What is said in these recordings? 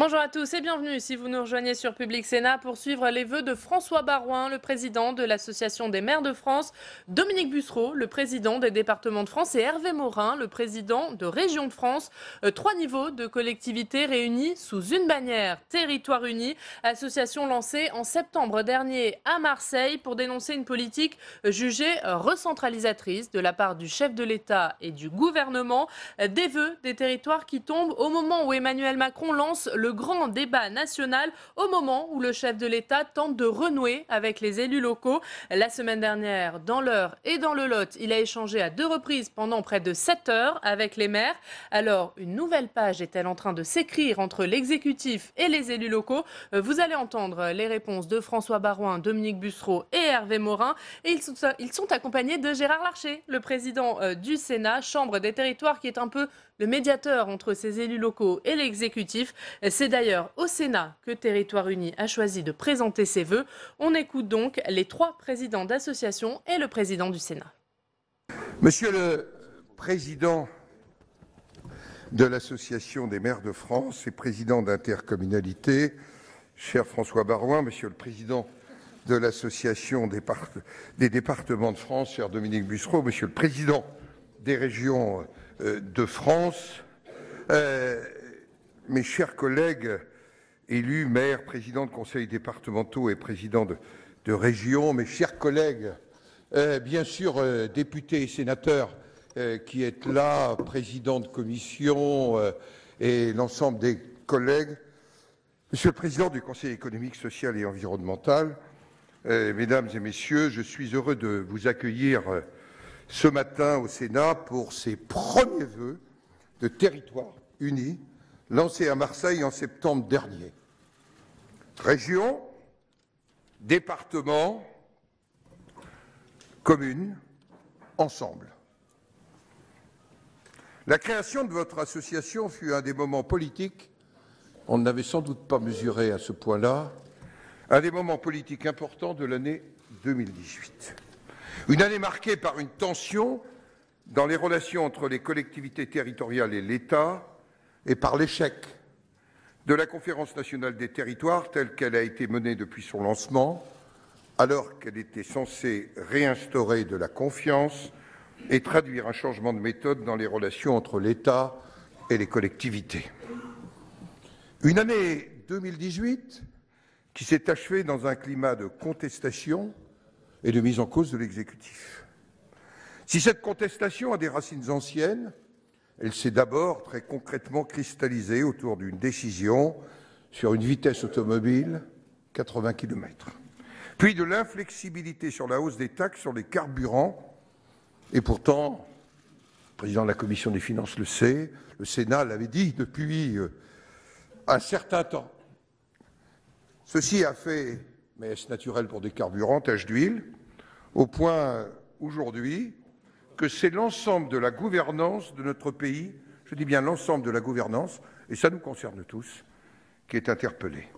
Bonjour à tous et bienvenue si vous nous rejoignez sur Public Sénat pour suivre les vœux de François Baroin, le président de l'Association des maires de France, Dominique Bussereau, le président des départements de France et Hervé Morin, le président de Région de France. Trois niveaux de collectivités réunis sous une bannière. Territoire Uni, association lancée en septembre dernier à Marseille pour dénoncer une politique jugée recentralisatrice de la part du chef de l'État et du gouvernement. Des vœux des territoires qui tombent au moment où Emmanuel Macron lance le grand débat national, au moment où le chef de l'État tente de renouer avec les élus locaux. La semaine dernière, dans l'Eure et dans le Lot, il a échangé à 2 reprises pendant près de 7 heures avec les maires. Alors, une nouvelle page est-elle en train de s'écrire entre l'exécutif et les élus locaux? Vous allez entendre les réponses de François Baroin, Dominique Bussereau et Hervé Morin. Et ils sont accompagnés de Gérard Larcher, le président du Sénat, Chambre des territoires, qui est un peu le médiateur entre ces élus locaux et l'exécutif. C'est d'ailleurs au Sénat que Territoire Uni a choisi de présenter ses vœux. On écoute donc les 3 présidents d'associations et le président du Sénat. Monsieur le président de l'Association des maires de France et président d'intercommunalité, cher François Baroin, monsieur le président de l'Association des départements de France, cher Dominique Bussereau, monsieur le président des régions de France, mes chers collègues élus, maires, présidents de conseils départementaux et présidents de régions, mes chers collègues, bien sûr députés et sénateurs qui êtes là, présidents de commission et l'ensemble des collègues, monsieur le président du Conseil économique, social et environnemental, mesdames et messieurs, je suis heureux de vous accueillir ce matin au Sénat pour ces premiers vœux de Territoire Uni lancés à Marseille en septembre dernier. Région, département, commune, ensemble. La création de votre association fut un des moments politiques, on n'avait sans doute pas mesuré à ce point-là, un des moments politiques importants de l'année 2018. Une année marquée par une tension dans les relations entre les collectivités territoriales et l'État et par l'échec de la Conférence nationale des territoires telle qu'elle a été menée depuis son lancement, alors qu'elle était censée réinstaurer de la confiance et traduire un changement de méthode dans les relations entre l'État et les collectivités. Une année 2018 qui s'est achevée dans un climat de contestation et de mise en cause de l'exécutif. Si cette contestation a des racines anciennes, elle s'est d'abord très concrètement cristallisée autour d'une décision sur une vitesse automobile, 80 km, puis de l'inflexibilité sur la hausse des taxes sur les carburants. Et pourtant, le président de la Commission des finances le sait, le Sénat l'avait dit depuis un certain temps. Ceci a fait, mais est-ce naturel pour des carburants, tache d'huile, au point aujourd'hui que c'est l'ensemble de la gouvernance de notre pays, je dis bien l'ensemble de la gouvernance, et ça nous concerne tous, qui est interpellé.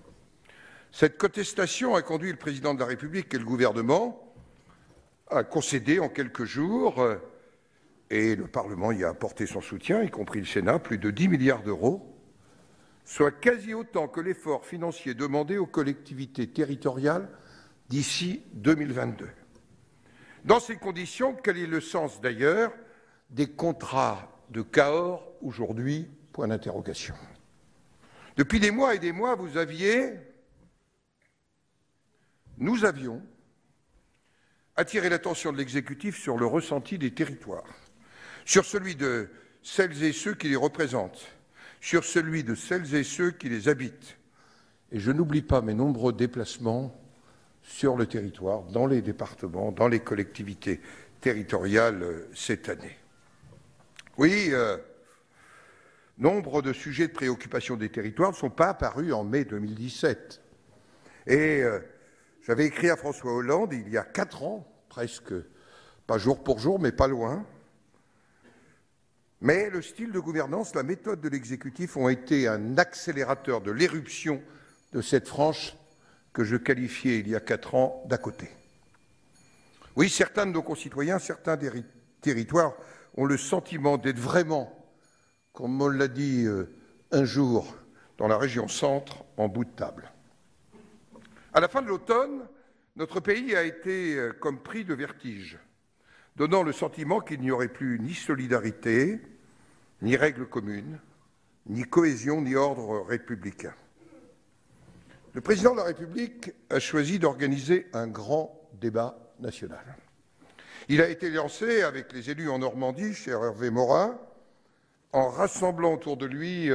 Cette contestation a conduit le président de la République et le gouvernement à concéder en quelques jours, et le Parlement y a apporté son soutien, y compris le Sénat, plus de 10 milliards d'euros, soit quasi autant que l'effort financier demandé aux collectivités territoriales d'ici 2022. Dans ces conditions, quel est le sens d'ailleurs des contrats de Cahors aujourd'hui? Point d'interrogation. Depuis des mois et des mois, nous avions attiré l'attention de l'exécutif sur le ressenti des territoires, sur celui de celles et ceux qui les représentent, sur celui de celles et ceux qui les habitent. Et je n'oublie pas mes nombreux déplacements sur le territoire, dans les départements, dans les collectivités territoriales cette année. Oui, nombre de sujets de préoccupation des territoires ne sont pas apparus en mai 2017. Et j'avais écrit à François Hollande il y a 4 ans, presque, pas jour pour jour, mais pas loin. Mais le style de gouvernance, la méthode de l'exécutif ont été un accélérateur de l'éruption de cette frange que je qualifiais il y a 4 ans d'à côté. Oui, certains de nos concitoyens, certains des territoires ont le sentiment d'être vraiment, comme on l'a dit un jour dans la région centre en bout de table. À la fin de l'automne, notre pays a été comme pris de vertige, donnant le sentiment qu'il n'y aurait plus ni solidarité, ni règles communes, ni cohésion, ni ordre républicain. Le président de la République a choisi d'organiser un grand débat national. Il a été lancé avec les élus en Normandie, cher Hervé Morin, en rassemblant autour de lui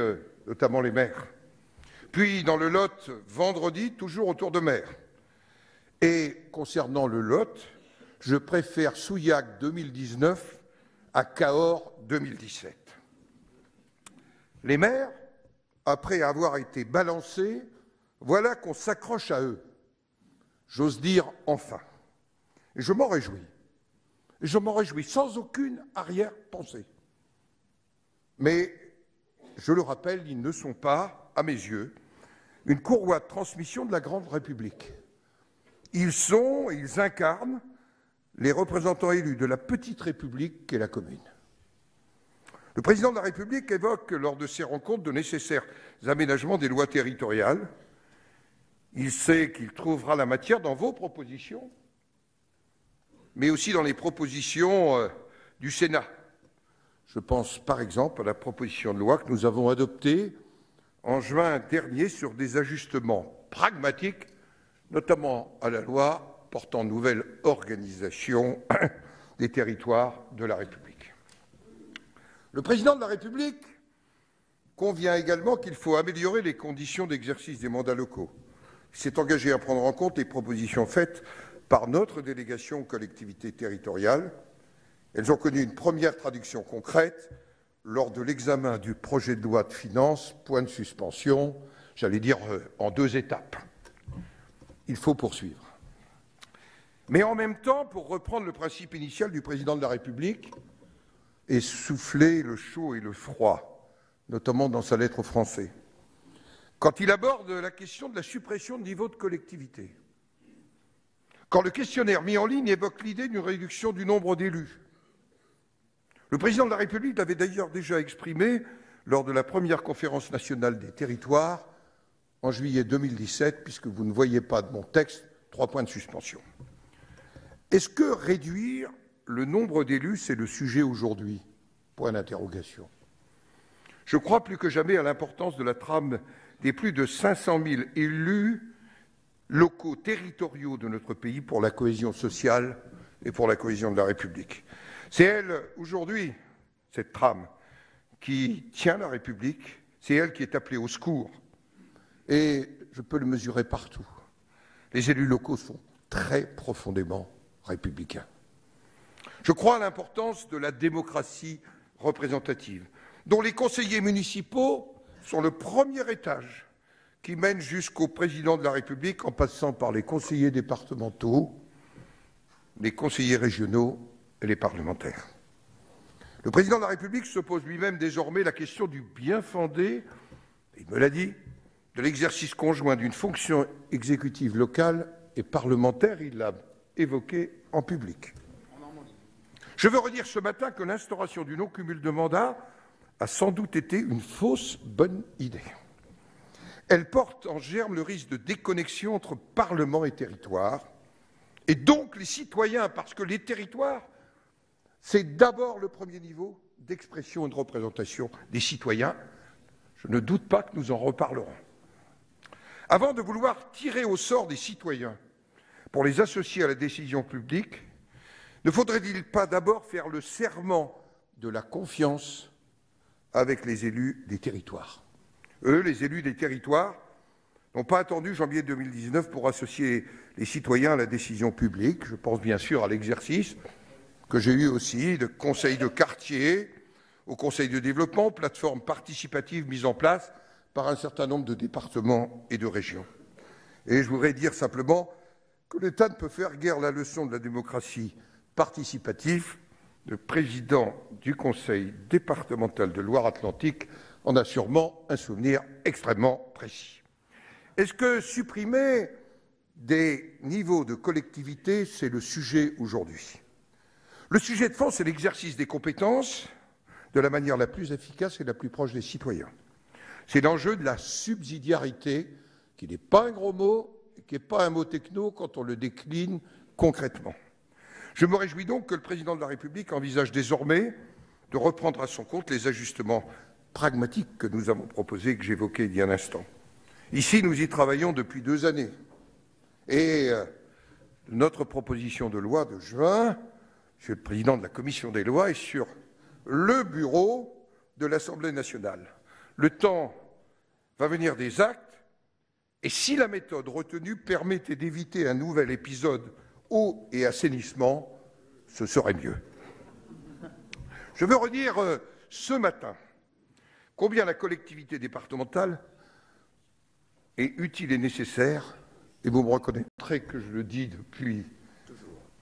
notamment les maires. Puis dans le Lot, vendredi, toujours autour de maires. Et concernant le Lot, je préfère Souillac 2019 à Cahors 2017. Les maires, après avoir été balancés, voilà qu'on s'accroche à eux. J'ose dire enfin. Et je m'en réjouis. Et je m'en réjouis sans aucune arrière-pensée. Mais, je le rappelle, ils ne sont pas, à mes yeux, une courroie de transmission de la Grande République. Ils incarnent les représentants élus de la petite République qu'est la commune. Le président de la République évoque lors de ces rencontres de nécessaires aménagements des lois territoriales. Il sait qu'il trouvera la matière dans vos propositions, mais aussi dans les propositions du Sénat. Je pense par exemple à la proposition de loi que nous avons adoptée en juin dernier sur des ajustements pragmatiques, notamment à la loi portant nouvelle organisation des territoires de la République. Le président de la République convient également qu'il faut améliorer les conditions d'exercice des mandats locaux. Il s'est engagé à prendre en compte les propositions faites par notre délégation aux collectivités territoriales. Elles ont connu une première traduction concrète lors de l'examen du projet de loi de finances, point de suspension, j'allais dire en 2 étapes. Il faut poursuivre. Mais en même temps, pour reprendre le principe initial du président de la République, et souffler le chaud et le froid, notamment dans sa lettre aux Français, quand il aborde la question de la suppression de niveau de collectivité, quand le questionnaire mis en ligne évoque l'idée d'une réduction du nombre d'élus. Le président de la République l'avait d'ailleurs déjà exprimé lors de la première conférence nationale des territoires en juillet 2017, puisque vous ne voyez pas de mon texte, 3 points de suspension. Est-ce que réduire le nombre d'élus, c'est le sujet aujourd'hui? Point d'interrogation. Je crois plus que jamais à l'importance de la trame des plus de 500 000 élus locaux territoriaux de notre pays pour la cohésion sociale et pour la cohésion de la République. C'est elle, aujourd'hui, cette trame, qui tient la République, c'est elle qui est appelée au secours. Et je peux le mesurer partout. Les élus locaux sont très profondément républicains. Je crois à l'importance de la démocratie représentative, dont les conseillers municipaux sont le premier étage qui mène jusqu'au président de la République en passant par les conseillers départementaux, les conseillers régionaux et les parlementaires. Le président de la République se pose lui-même désormais la question du bien fondé, il me l'a dit, de l'exercice conjoint d'une fonction exécutive locale et parlementaire, il l'a évoqué en public. Je veux redire ce matin que l'instauration du non-cumul de mandats a sans doute été une fausse bonne idée. Elle porte en germe le risque de déconnexion entre Parlement et territoire, et donc les citoyens, parce que les territoires, c'est d'abord le premier niveau d'expression et de représentation des citoyens. Je ne doute pas que nous en reparlerons. Avant de vouloir tirer au sort des citoyens pour les associer à la décision publique, ne faudrait-il pas d'abord faire le serment de la confiance avec les élus des territoires? Eux, les élus des territoires, n'ont pas attendu janvier 2019 pour associer les citoyens à la décision publique. Je pense bien sûr à l'exercice que j'ai eu aussi de conseils de quartier, au conseil de développement, plateformes participatives mises en place par un certain nombre de départements et de régions. Et je voudrais dire simplement que l'État ne peut faire guère la leçon de la démocratie participative. Le président du conseil départemental de Loire-Atlantique en a sûrement un souvenir extrêmement précis. Est-ce que supprimer des niveaux de collectivité, c'est le sujet aujourd'hui? Le sujet de fond, c'est l'exercice des compétences de la manière la plus efficace et la plus proche des citoyens. C'est l'enjeu de la subsidiarité, qui n'est pas un gros mot, et qui n'est pas un mot techno quand on le décline concrètement. Je me réjouis donc que le président de la République envisage désormais de reprendre à son compte les ajustements pragmatiques que nous avons proposés et que j'évoquais il y a un instant. Ici, nous y travaillons depuis 2 années. Et notre proposition de loi de juin, Monsieur le Président de la Commission des lois, est sur le bureau de l'Assemblée nationale. Le temps va venir des actes, et si la méthode retenue permettait d'éviter un nouvel épisode eau et assainissement, ce serait mieux. Je veux redire ce matin combien la collectivité départementale est utile et nécessaire, et vous me reconnaîtrez que je le dis depuis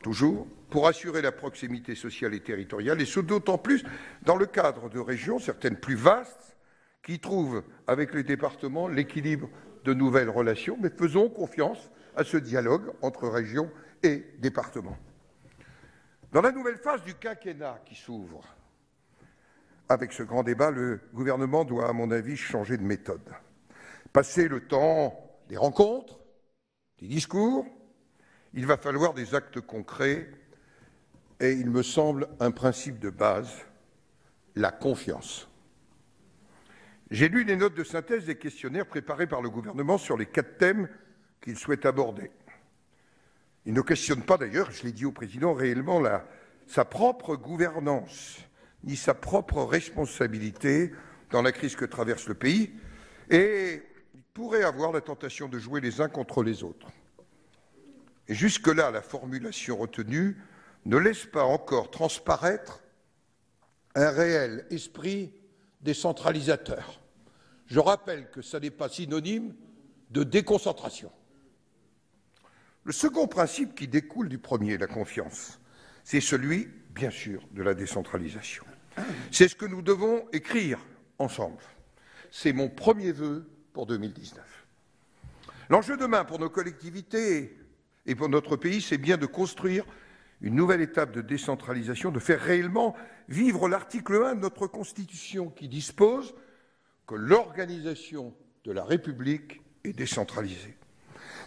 toujours, pour assurer la proximité sociale et territoriale, et ce d'autant plus dans le cadre de régions, certaines plus vastes, qui trouvent avec les départements l'équilibre de nouvelles relations, mais faisons confiance à ce dialogue entre régions et départements. Dans la nouvelle phase du quinquennat qui s'ouvre, avec ce grand débat, le gouvernement doit, à mon avis, changer de méthode. Passer le temps des rencontres, des discours, il va falloir des actes concrets et, il me semble, un principe de base, la confiance. J'ai lu les notes de synthèse des questionnaires préparés par le gouvernement sur les 4 thèmes qu'il souhaite aborder. Il ne questionne pas d'ailleurs, je l'ai dit au président, réellement sa propre gouvernance, ni sa propre responsabilité dans la crise que traverse le pays, et il pourrait avoir la tentation de jouer les uns contre les autres. Et jusque-là, la formulation retenue ne laisse pas encore transparaître un réel esprit décentralisateur. Je rappelle que ça n'est pas synonyme de déconcentration. Le second principe qui découle du premier, la confiance, c'est celui, bien sûr, de la décentralisation. C'est ce que nous devons écrire ensemble. C'est mon premier vœu pour 2019. L'enjeu demain pour nos collectivités et pour notre pays, c'est bien de construire une nouvelle étape de décentralisation, de faire réellement vivre l'article 1 de notre Constitution qui dispose que l'organisation de la République est décentralisée.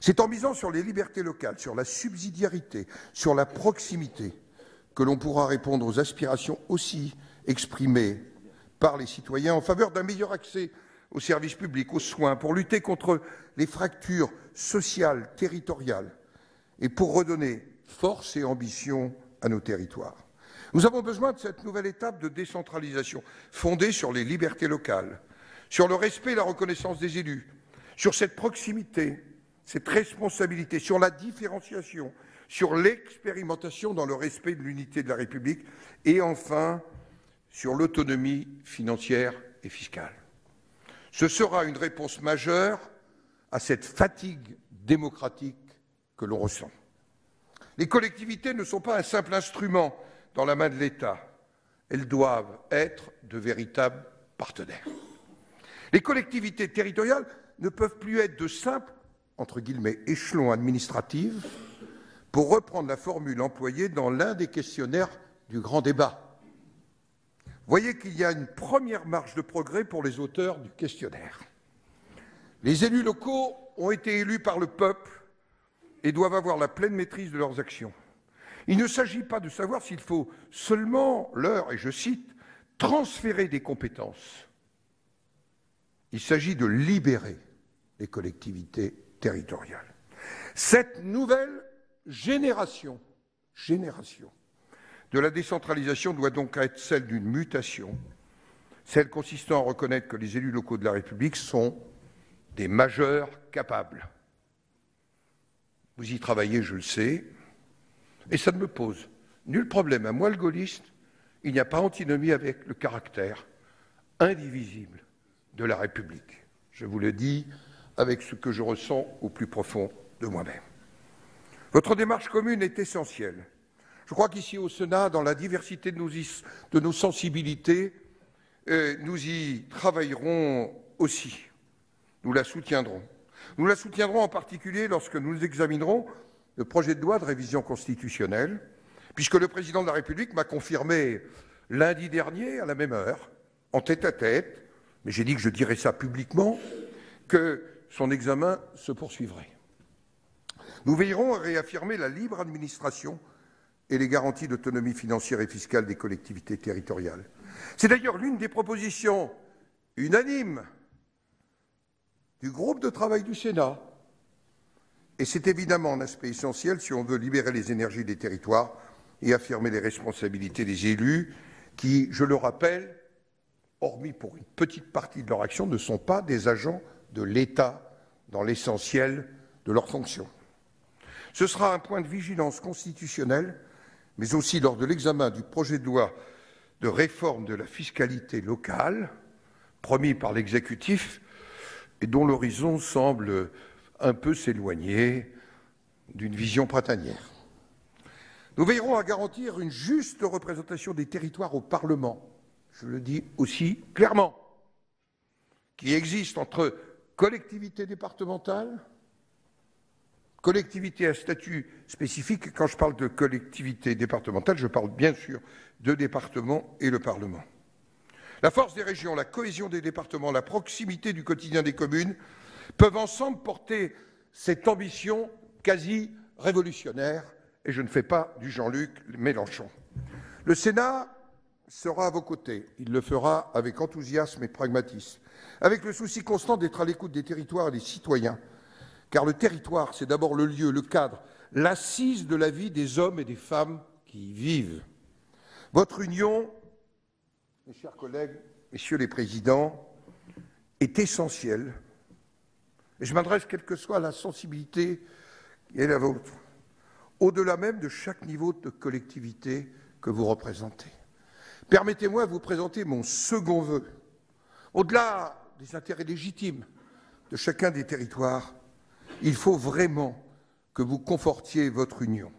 C'est en misant sur les libertés locales, sur la subsidiarité, sur la proximité, que l'on pourra répondre aux aspirations aussi exprimées par les citoyens en faveur d'un meilleur accès aux services publics, aux soins, pour lutter contre les fractures sociales, territoriales, et pour redonner force et ambition à nos territoires. Nous avons besoin de cette nouvelle étape de décentralisation, fondée sur les libertés locales, sur le respect et la reconnaissance des élus, sur cette proximité, cette responsabilité, sur la différenciation, sur l'expérimentation dans le respect de l'unité de la République et enfin sur l'autonomie financière et fiscale. Ce sera une réponse majeure à cette fatigue démocratique que l'on ressent. Les collectivités ne sont pas un simple instrument dans la main de l'État. Elles doivent être de véritables partenaires. Les collectivités territoriales ne peuvent plus être de simples, entre guillemets, échelons administratifs, pour reprendre la formule employée dans l'un des questionnaires du grand débat. Voyez qu'il y a une première marge de progrès pour les auteurs du questionnaire. Les élus locaux ont été élus par le peuple et doivent avoir la pleine maîtrise de leurs actions. Il ne s'agit pas de savoir s'il faut seulement leur, et je cite, transférer des compétences. Il s'agit de libérer les collectivités territoriales. Cette nouvelle génération de la décentralisation doit donc être celle d'une mutation, celle consistant à reconnaître que les élus locaux de la République sont des majeurs capables. Vous y travaillez, je le sais, et ça ne me pose nul problème. À moi, le gaulliste, il n'y a pas antinomie avec le caractère indivisible de la République. Je vous le dis avec ce que je ressens au plus profond de moi-même. Votre démarche commune est essentielle. Je crois qu'ici au Sénat, dans la diversité de nos sensibilités, nous y travaillerons aussi. Nous la soutiendrons. Nous la soutiendrons en particulier lorsque nous examinerons le projet de loi de révision constitutionnelle, puisque le président de la République m'a confirmé lundi dernier, à la même heure, en tête-à-tête, mais j'ai dit que je dirais ça publiquement, que son examen se poursuivrait. Nous veillerons à réaffirmer la libre administration et les garanties d'autonomie financière et fiscale des collectivités territoriales. C'est d'ailleurs l'une des propositions unanimes du groupe de travail du Sénat. Et c'est évidemment un aspect essentiel si on veut libérer les énergies des territoires et affirmer les responsabilités des élus qui, je le rappelle, hormis pour une petite partie de leur action, ne sont pas des agents de l'État dans l'essentiel de leurs fonctions. Ce sera un point de vigilance constitutionnelle, mais aussi lors de l'examen du projet de loi de réforme de la fiscalité locale, promis par l'exécutif, et dont l'horizon semble un peu s'éloigner d'une vision printanière. Nous veillerons à garantir une juste représentation des territoires au Parlement, je le dis aussi clairement, qui existe entre collectivités départementales, collectivités à statut spécifique. Quand je parle de collectivités départementales, je parle bien sûr de départements et le Parlement. La force des régions, la cohésion des départements, la proximité du quotidien des communes peuvent ensemble porter cette ambition quasi révolutionnaire, et je ne fais pas du Jean-Luc Mélenchon. Le Sénat sera à vos côtés, il le fera avec enthousiasme et pragmatisme, avec le souci constant d'être à l'écoute des territoires et des citoyens, car le territoire, c'est d'abord le lieu, le cadre, l'assise de la vie des hommes et des femmes qui y vivent. Votre union, mes chers collègues, messieurs les présidents, est essentielle, et je m'adresse, quelle que soit la sensibilité qui est la vôtre, au-delà même de chaque niveau de collectivité que vous représentez. Permettez-moi de vous présenter mon second vœu. Au-delà des intérêts légitimes de chacun des territoires, il faut vraiment que vous confortiez votre union.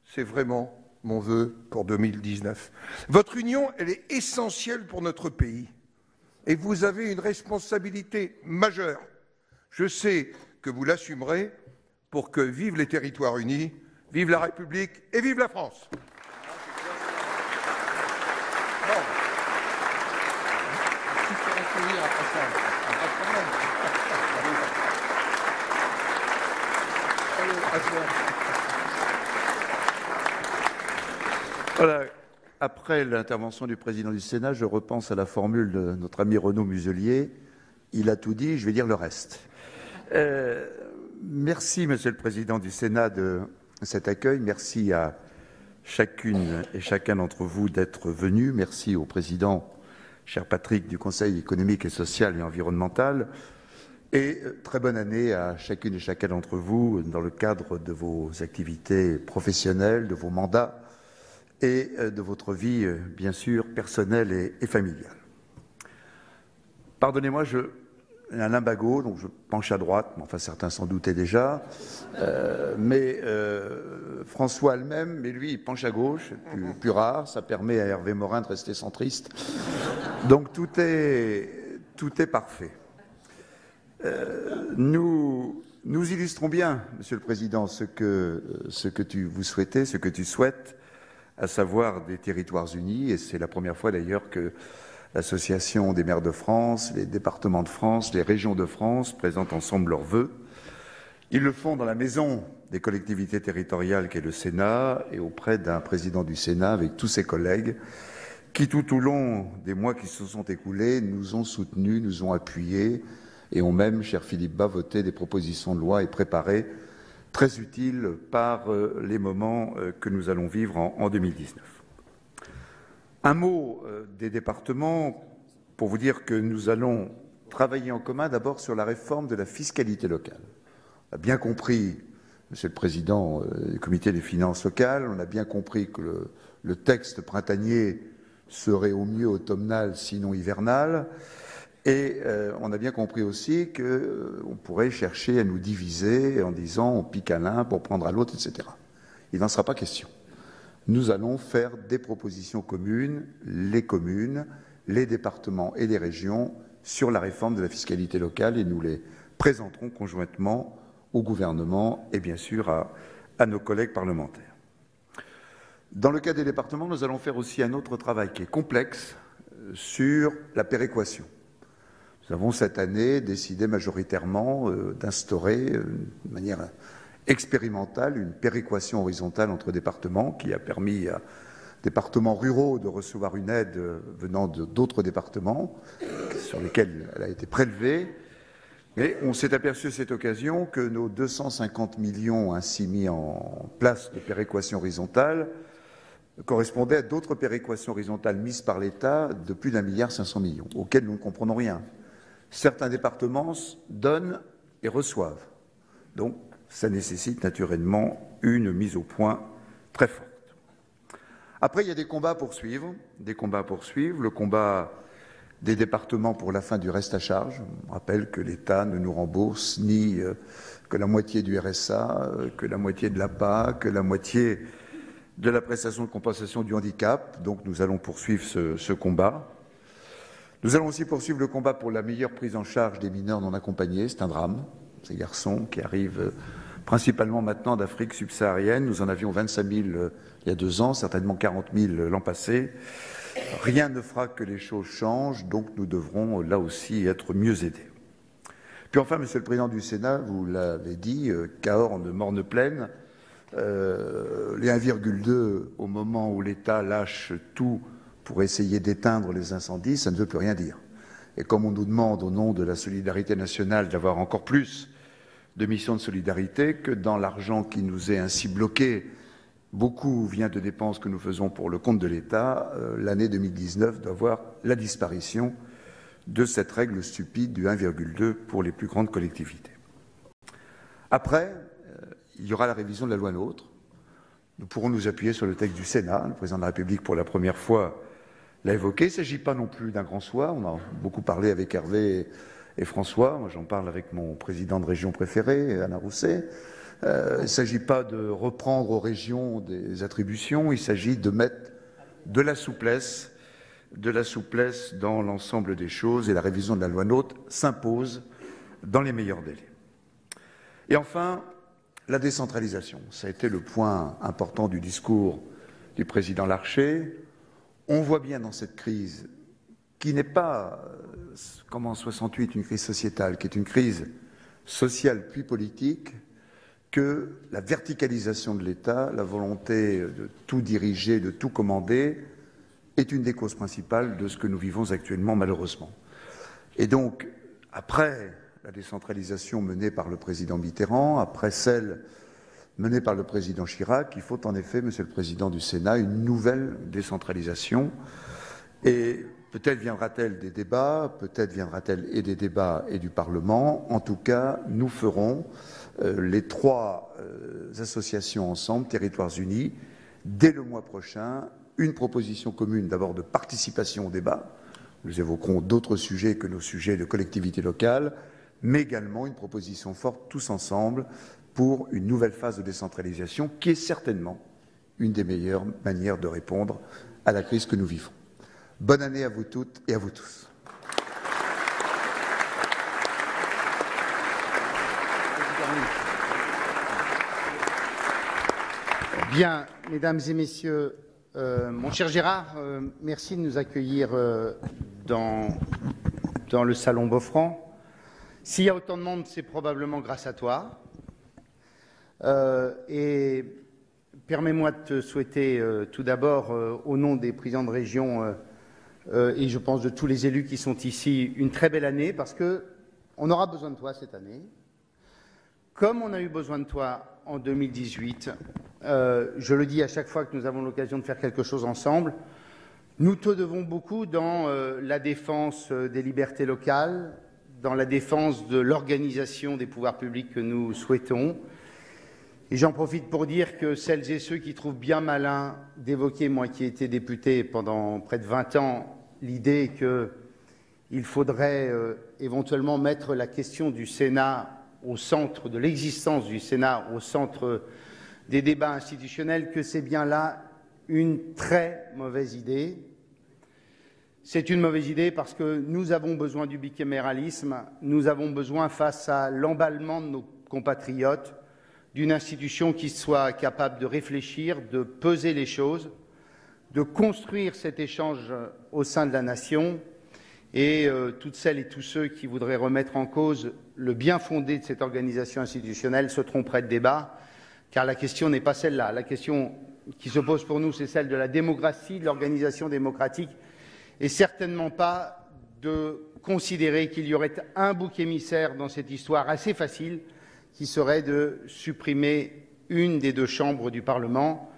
C'est vraiment mon vœu pour 2019. Votre union, elle est essentielle pour notre pays. Et vous avez une responsabilité majeure. Je sais que vous l'assumerez pour que vivent les territoires unis, vive la République et vive la France. Voilà. Après l'intervention du président du Sénat, je repense à la formule de notre ami Renaud Muselier. Il a tout dit, je vais dire le reste. Merci, Monsieur le Président du Sénat, de cet accueil. Merci à chacune et chacun d'entre vous d'être venus. Merci au Président, cher Patrick, du Conseil économique et social et environnemental. Et très bonne année à chacune et chacun d'entre vous dans le cadre de vos activités professionnelles, de vos mandats et de votre vie, bien sûr, personnelle et familiale. Pardonnez-moi, j'ai un limbago, donc je penche à droite, mais enfin certains s'en doutaient déjà. François elle-même, mais lui, il penche à gauche, plus rare, ça permet à Hervé Morin de rester centriste. Donc tout est parfait. Nous illustrons bien, Monsieur le Président, ce que vous souhaitez, ce que tu souhaites, à savoir des territoires unis, et c'est la première fois d'ailleurs que l'Association des maires de France, les départements de France, les régions de France présentent ensemble leurs vœux. Ils le font dans la maison des collectivités territoriales qu'est le Sénat et auprès d'un président du Sénat avec tous ses collègues qui, tout au long des mois qui se sont écoulés, nous ont soutenus, nous ont appuyés et ont même, cher Philippe Bas, voté des propositions de loi et préparé très utiles par les moments que nous allons vivre en 2019. Un mot des départements pour vous dire que nous allons travailler en commun d'abord sur la réforme de la fiscalité locale. On a bien compris, Monsieur le Président du Comité des finances locales, on a bien compris que le texte printanier serait au mieux automnal, sinon hivernal, et on a bien compris aussi qu'on pourrait chercher à nous diviser en disant on pique à l'un pour prendre à l'autre, etc. Il n'en sera pas question. Nous allons faire des propositions communes, les communes, les départements et les régions, sur la réforme de la fiscalité locale et nous les présenterons conjointement au gouvernement et bien sûr à nos collègues parlementaires. Dans le cas des départements, nous allons faire aussi un autre travail qui est complexe sur la péréquation. Nous avons cette année décidé majoritairement d'instaurer de manière expérimentale une péréquation horizontale entre départements qui a permis à départements ruraux de recevoir une aide venant d'autres départements sur lesquels elle a été prélevée. Mais on s'est aperçu à cette occasion que nos 250 millions ainsi mis en place de péréquation horizontale correspondaient à d'autres péréquations horizontales mises par l'État de plus d'1,5 milliard auxquelles nous ne comprenons rien. Certains départements donnent et reçoivent. Donc, ça nécessite naturellement une mise au point très forte. Après, il y a des combats à poursuivre. Le combat des départements pour la fin du reste à charge. On rappelle que l'État ne nous rembourse ni que la moitié du RSA, que la moitié de l'APA, que la moitié de la prestation de compensation du handicap. Donc, nous allons poursuivre ce combat. Nous allons aussi poursuivre le combat pour la meilleure prise en charge des mineurs non accompagnés. C'est un drame, ces garçons qui arrivent principalement maintenant d'Afrique subsaharienne. Nous en avions 25 000 il y a 2 ans, certainement 40 000 l'an passé. Rien ne fera que les choses changent, donc nous devrons là aussi être mieux aidés. Puis enfin, Monsieur le Président du Sénat, vous l'avez dit, Cahors de Morne-Plaine, les 1,2 au moment où l'État lâche tout pour essayer d'éteindre les incendies, ça ne veut plus rien dire. Et comme on nous demande au nom de la solidarité nationale d'avoir encore plus de missions de solidarité, que dans l'argent qui nous est ainsi bloqué, beaucoup vient de dépenses que nous faisons pour le compte de l'État, l'année 2019 doit voir la disparition de cette règle stupide du 1,2 pour les plus grandes collectivités. Après, il y aura la révision de la loi NOTRe. Nous pourrons nous appuyer sur le texte du Sénat. Le Président de la République, pour la première fois, l'a évoqué. Il ne s'agit pas non plus d'un grand soir. On a beaucoup parlé avec Hervé et François. Moi, j'en parle avec mon président de région préféré, Alain Rousset. Il ne s'agit pas de reprendre aux régions des attributions. Il s'agit de mettre de la souplesse dans l'ensemble des choses. Et la révision de la loi NOTRe s'impose dans les meilleurs délais. Et enfin, la décentralisation. Ça a été le point important du discours du président Larcher. On voit bien dans cette crise, qui n'est pas, comme en 68, une crise sociétale, qui est une crise sociale puis politique, que la verticalisation de l'État, la volonté de tout diriger, de tout commander, est une des causes principales de ce que nous vivons actuellement, malheureusement. Et donc, après la décentralisation menée par le président Mitterrand, après celle menée par le président Chirac, il faut en effet, Monsieur le Président du Sénat, une nouvelle décentralisation. Et peut-être viendra-t-elle des débats, peut-être viendra-t-elle et des débats et du Parlement. En tout cas, nous ferons les 3 associations ensemble, Territoires Unis, dès le mois prochain, une proposition commune d'abord de participation au débat. Nous évoquerons d'autres sujets que nos sujets de collectivité locale, mais également une proposition forte tous ensemble pour une nouvelle phase de décentralisation qui est certainement une des meilleures manières de répondre à la crise que nous vivons. Bonne année à vous toutes et à vous tous. Bien, mesdames et messieurs, mon cher Gérard, merci de nous accueillir dans le salon Beaufrand. S'il y a autant de monde, c'est probablement grâce à toi. Et permets-moi de te souhaiter tout d'abord, au nom des présidents de région et je pense de tous les élus qui sont ici, une très belle année parce qu'on aura besoin de toi cette année. Comme on a eu besoin de toi en 2018, je le dis à chaque fois que nous avons l'occasion de faire quelque chose ensemble, nous te devons beaucoup dans la défense des libertés locales, dans la défense de l'organisation des pouvoirs publics que nous souhaitons. Et j'en profite pour dire que celles et ceux qui trouvent bien malin d'évoquer, moi qui ai été député pendant près de 20 ans, l'idée qu'il faudrait éventuellement mettre la question du Sénat au centre de l'existence du Sénat, au centre des débats institutionnels, que c'est bien là une très mauvaise idée. C'est une mauvaise idée parce que nous avons besoin du bicaméralisme, nous avons besoin, face à l'emballement de nos compatriotes, d'une institution qui soit capable de réfléchir, de peser les choses, de construire cet échange au sein de la nation Et toutes celles et tous ceux qui voudraient remettre en cause le bien fondé de cette organisation institutionnelle se tromperaient de débat, car la question n'est pas celle-là. La question qui se pose pour nous, c'est celle de la démocratie, de l'organisation démocratique, et certainement pas de considérer qu'il y aurait un bouc émissaire dans cette histoire assez facile, qui serait de supprimer une des deux chambres du Parlement.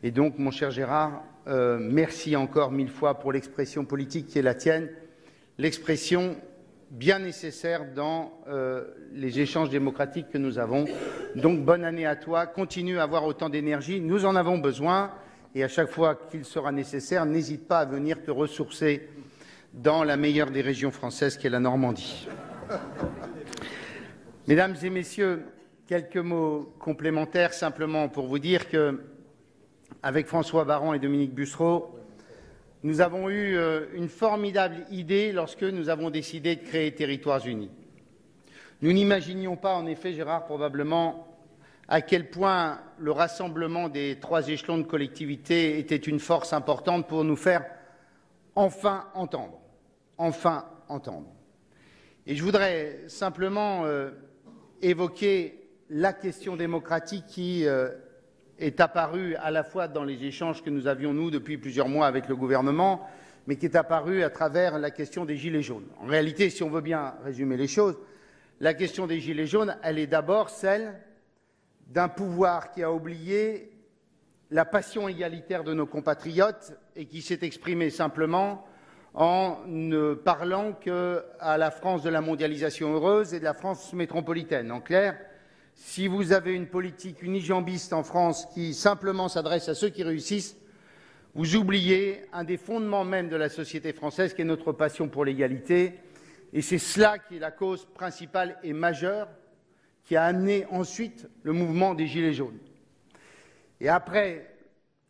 Et donc, mon cher Gérard, merci encore 1000 fois pour l'expression politique qui est la tienne, l'expression bien nécessaire dans les échanges démocratiques que nous avons. Donc, bonne année à toi, continue à avoir autant d'énergie, nous en avons besoin, et à chaque fois qu'il sera nécessaire, n'hésite pas à venir te ressourcer dans la meilleure des régions françaises qui est la Normandie. Mesdames et messieurs, quelques mots complémentaires simplement pour vous dire que, avec François Baron et Dominique Bussereau, nous avons eu une formidable idée lorsque nous avons décidé de créer Territoires Unis. Nous n'imaginions pas, en effet, Gérard, probablement, à quel point le rassemblement des 3 échelons de collectivités était une force importante pour nous faire enfin entendre. Enfin entendre. Et je voudrais simplement évoquer la question démocratique qui est apparue à la fois dans les échanges que nous avions, nous, depuis plusieurs mois avec le gouvernement, mais qui est apparue à travers la question des Gilets jaunes. En réalité, si on veut bien résumer les choses, la question des Gilets jaunes, elle est d'abord celle d'un pouvoir qui a oublié la passion égalitaire de nos compatriotes et qui s'est exprimé simplement en ne parlant qu'à la France de la mondialisation heureuse et de la France métropolitaine. En clair, si vous avez une politique unijambiste en France qui simplement s'adresse à ceux qui réussissent, vous oubliez un des fondements même de la société française qui est notre passion pour l'égalité. Et c'est cela qui est la cause principale et majeure qui a amené ensuite le mouvement des Gilets jaunes. Et après,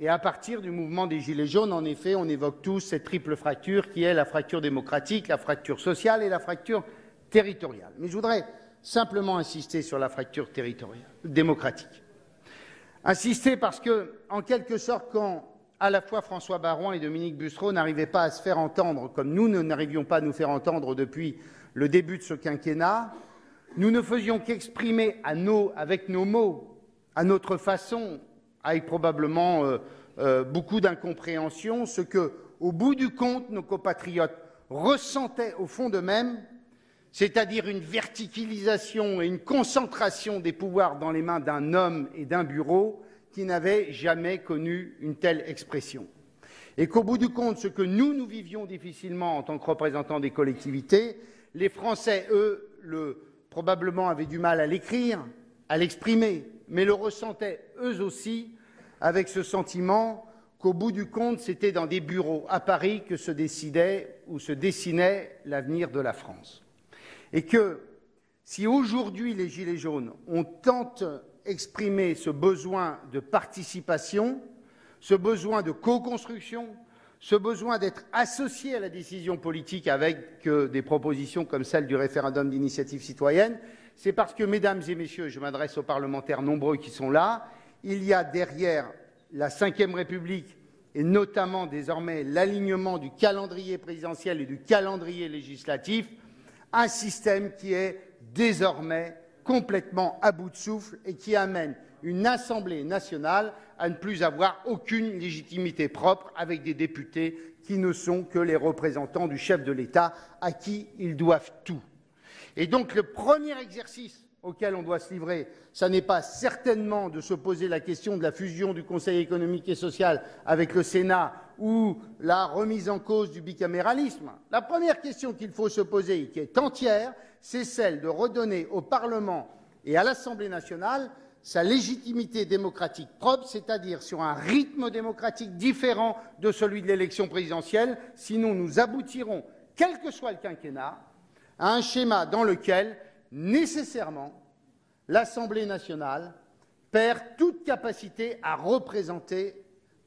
et à partir du mouvement des Gilets jaunes, en effet, on évoque tous cette triple fracture qui est la fracture démocratique, la fracture sociale et la fracture territoriale. Mais je voudrais simplement insister sur la fracture démocratique. Insister parce que, en quelque sorte, quand à la fois François Baron et Dominique Bussereau n'arrivaient pas à se faire entendre, comme nous n'arrivions pas à nous faire entendre depuis le début de ce quinquennat, nous ne faisions qu'exprimer avec nos mots, à notre façon, avec probablement beaucoup d'incompréhension, ce que, au bout du compte, nos compatriotes ressentaient au fond d'eux-mêmes, c'est-à-dire une verticalisation et une concentration des pouvoirs dans les mains d'un homme et d'un bureau qui n'avaient jamais connu une telle expression. Et qu'au bout du compte, ce que nous vivions difficilement en tant que représentants des collectivités, les Français, eux, probablement avaient du mal à l'écrire, à l'exprimer, mais le ressentaient eux aussi avec ce sentiment qu'au bout du compte, c'était dans des bureaux à Paris que se décidait ou se dessinait l'avenir de la France. Et que si aujourd'hui les Gilets jaunes ont tant exprimé ce besoin de participation, ce besoin de co-construction, ce besoin d'être associés à la décision politique avec des propositions comme celle du référendum d'initiative citoyenne, c'est parce que, mesdames et messieurs, je m'adresse aux parlementaires nombreux qui sont là, il y a derrière la Ve République et notamment désormais l'alignement du calendrier présidentiel et du calendrier législatif, un système qui est désormais complètement à bout de souffle et qui amène une Assemblée nationale à ne plus avoir aucune légitimité propre avec des députés qui ne sont que les représentants du chef de l'État à qui ils doivent tout. Et donc le premier exercice auquel on doit se livrer, ça n'est pas certainement de se poser la question de la fusion du Conseil économique et social avec le Sénat ou la remise en cause du bicaméralisme. La première question qu'il faut se poser et qui est entière, c'est celle de redonner au Parlement et à l'Assemblée nationale sa légitimité démocratique propre, c'est-à-dire sur un rythme démocratique différent de celui de l'élection présidentielle, sinon nous aboutirons, quel que soit le quinquennat, à un schéma dans lequel, nécessairement, l'Assemblée nationale perd toute capacité à représenter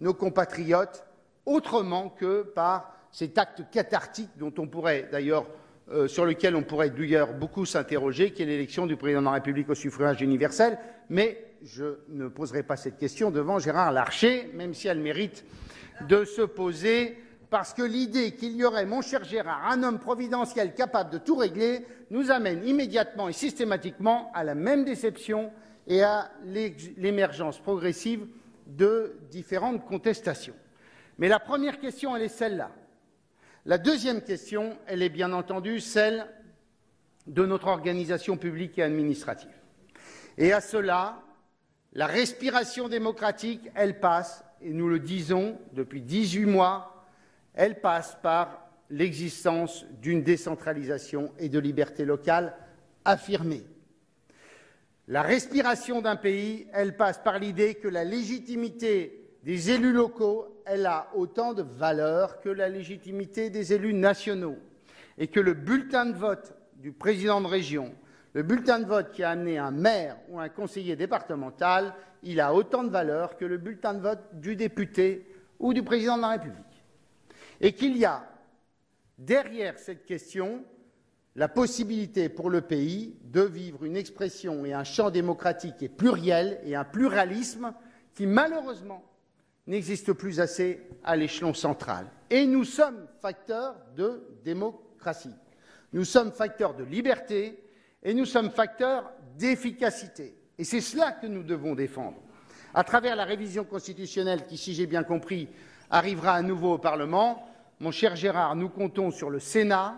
nos compatriotes autrement que par cet acte cathartique dont on pourrait d'ailleurs sur lequel on pourrait d'ailleurs beaucoup s'interroger, qui est l'élection du président de la République au suffrage universel, mais je ne poserai pas cette question devant Gérard Larcher, même si elle mérite de se poser parce que l'idée qu'il y aurait, mon cher Gérard, un homme providentiel capable de tout régler nous amène immédiatement et systématiquement à la même déception et à l'émergence progressive de différentes contestations. Mais la première question, elle est celle-là. La deuxième question, elle est bien entendu celle de notre organisation publique et administrative. Et à cela, la respiration démocratique, elle passe, et nous le disons depuis 18 mois, elle passe par l'existence d'une décentralisation et de liberté locale affirmée. La respiration d'un pays, elle passe par l'idée que la légitimité des élus locaux, elle a autant de valeur que la légitimité des élus nationaux, et que le bulletin de vote du président de région, le bulletin de vote qui a amené un maire ou un conseiller départemental, il a autant de valeur que le bulletin de vote du député ou du président de la République. Et qu'il y a, derrière cette question, la possibilité pour le pays de vivre une expression et un champ démocratique et pluriel et un pluralisme qui, malheureusement, n'existe plus assez à l'échelon central. Et nous sommes facteurs de démocratie, nous sommes facteurs de liberté et nous sommes facteurs d'efficacité. Et c'est cela que nous devons défendre. À travers la révision constitutionnelle qui, si j'ai bien compris, arrivera à nouveau au Parlement, mon cher Gérard, nous comptons sur le Sénat,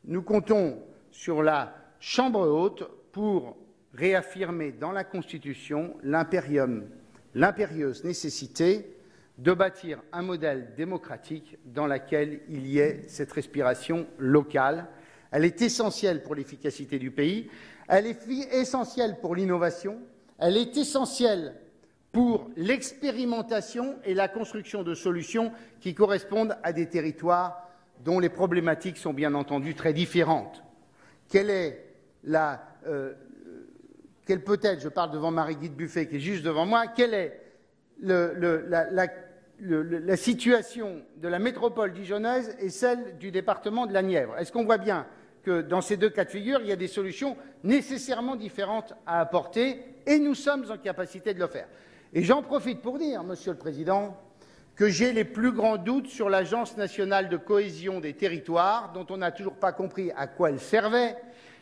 nous comptons sur la Chambre haute pour réaffirmer dans la Constitution l'impérieuse nécessité de bâtir un modèle démocratique dans lequel il y ait cette respiration locale. Elle est essentielle pour l'efficacité du pays, elle est essentielle pour l'innovation, elle est essentielle pour l'expérimentation et la construction de solutions qui correspondent à des territoires dont les problématiques sont bien entendu très différentes. Quelle peut être, je parle devant Marie-Guide Buffet qui est juste devant moi, quelle est la situation de la métropole dijonnaise et celle du département de la Nièvre? Est-ce qu'on voit bien que dans ces deux cas de figure, il y a des solutions nécessairement différentes à apporter et nous sommes en capacité de le faire. Et j'en profite pour dire, Monsieur le Président, que j'ai les plus grands doutes sur l'Agence nationale de cohésion des territoires, dont on n'a toujours pas compris à quoi elle servait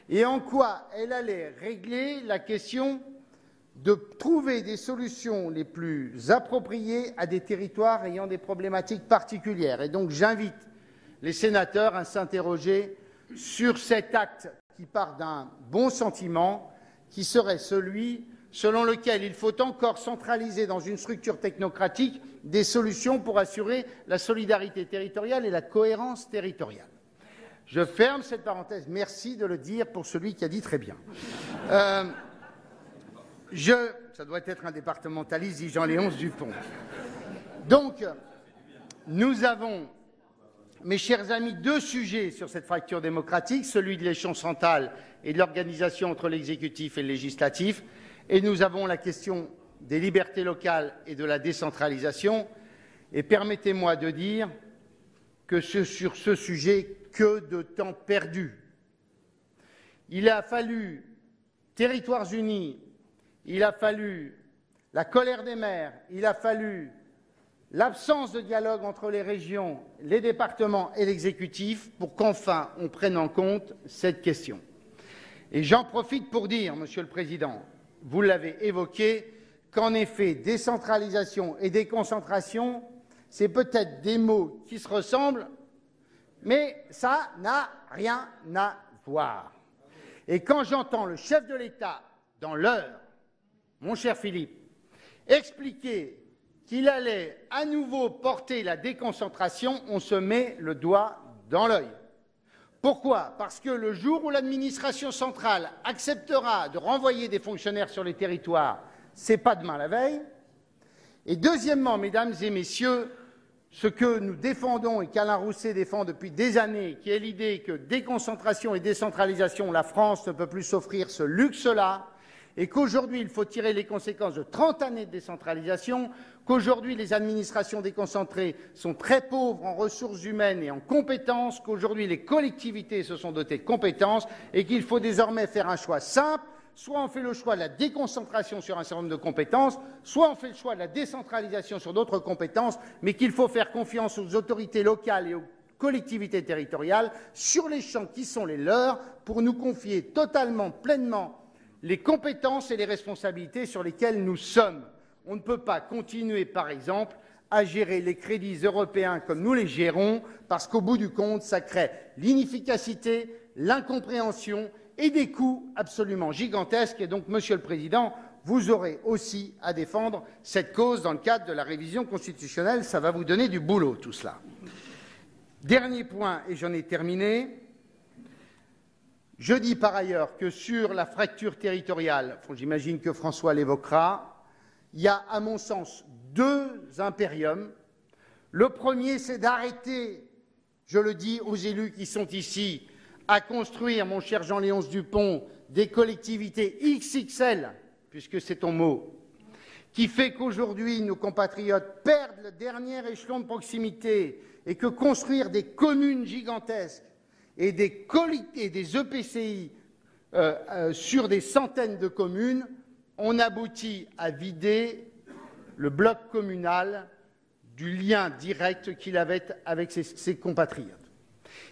et en quoi elle allait régler la question de trouver des solutions les plus appropriées à des territoires ayant des problématiques particulières. Et donc j'invite les sénateurs à s'interroger sur cet acte qui part d'un bon sentiment, qui serait celui selon lequel il faut encore centraliser dans une structure technocratique des solutions pour assurer la solidarité territoriale et la cohérence territoriale. Je ferme cette parenthèse. Merci de le dire pour celui qui a dit très bien. Ça doit être un départementaliste, dit Jean-Léonce Dupont. Donc, nous avons, mes chers amis, deux sujets sur cette fracture démocratique, celui de l'échelon central et de l'organisation entre l'exécutif et le législatif, et nous avons la question des libertés locales et de la décentralisation. Et permettez-moi de dire que sur ce sujet, que de temps perdu. Il a fallu Territoires Unis, il a fallu la colère des maires, il a fallu l'absence de dialogue entre les régions, les départements et l'exécutif pour qu'enfin on prenne en compte cette question. Et j'en profite pour dire, Monsieur le Président, vous l'avez évoqué, qu'en effet, décentralisation et déconcentration, c'est peut-être des mots qui se ressemblent, mais ça n'a rien à voir. Et quand j'entends le chef de l'État, dans l'heure, mon cher Philippe, expliquer qu'il allait à nouveau porter la déconcentration, on se met le doigt dans l'œil. Pourquoi? Parce que le jour où l'administration centrale acceptera de renvoyer des fonctionnaires sur les territoires, ce n'est pas demain la veille. Et deuxièmement, mesdames et messieurs, ce que nous défendons et qu'Alain Rousset défend depuis des années, qui est l'idée que déconcentration et décentralisation, la France ne peut plus s'offrir ce luxe-là, et qu'aujourd'hui, il faut tirer les conséquences de 30 années de décentralisation, qu'aujourd'hui, les administrations déconcentrées sont très pauvres en ressources humaines et en compétences, qu'aujourd'hui, les collectivités se sont dotées de compétences et qu'il faut désormais faire un choix simple, soit on fait le choix de la déconcentration sur un certain nombre de compétences, soit on fait le choix de la décentralisation sur d'autres compétences, mais qu'il faut faire confiance aux autorités locales et aux collectivités territoriales sur les champs qui sont les leurs pour nous confier totalement, pleinement les compétences et les responsabilités sur lesquelles nous sommes. On ne peut pas continuer, par exemple, à gérer les crédits européens comme nous les gérons, parce qu'au bout du compte, ça crée l'inefficacité, l'incompréhension et des coûts absolument gigantesques. Et donc, Monsieur le Président, vous aurez aussi à défendre cette cause dans le cadre de la révision constitutionnelle. Ça va vous donner du boulot, tout cela. Dernier point, et j'en ai terminé. Je dis par ailleurs que sur la fracture territoriale, j'imagine que François l'évoquera, il y a, à mon sens, deux impériums. Le premier, c'est d'arrêter, je le dis aux élus qui sont ici, à construire, mon cher Jean-Léonce Dupont, des collectivités XXL, puisque c'est ton mot, qui fait qu'aujourd'hui, nos compatriotes perdent le dernier échelon de proximité et que construire des communes gigantesques et des EPCI sur des centaines de communes, on aboutit à vider le bloc communal du lien direct qu'il avait avec ses compatriotes.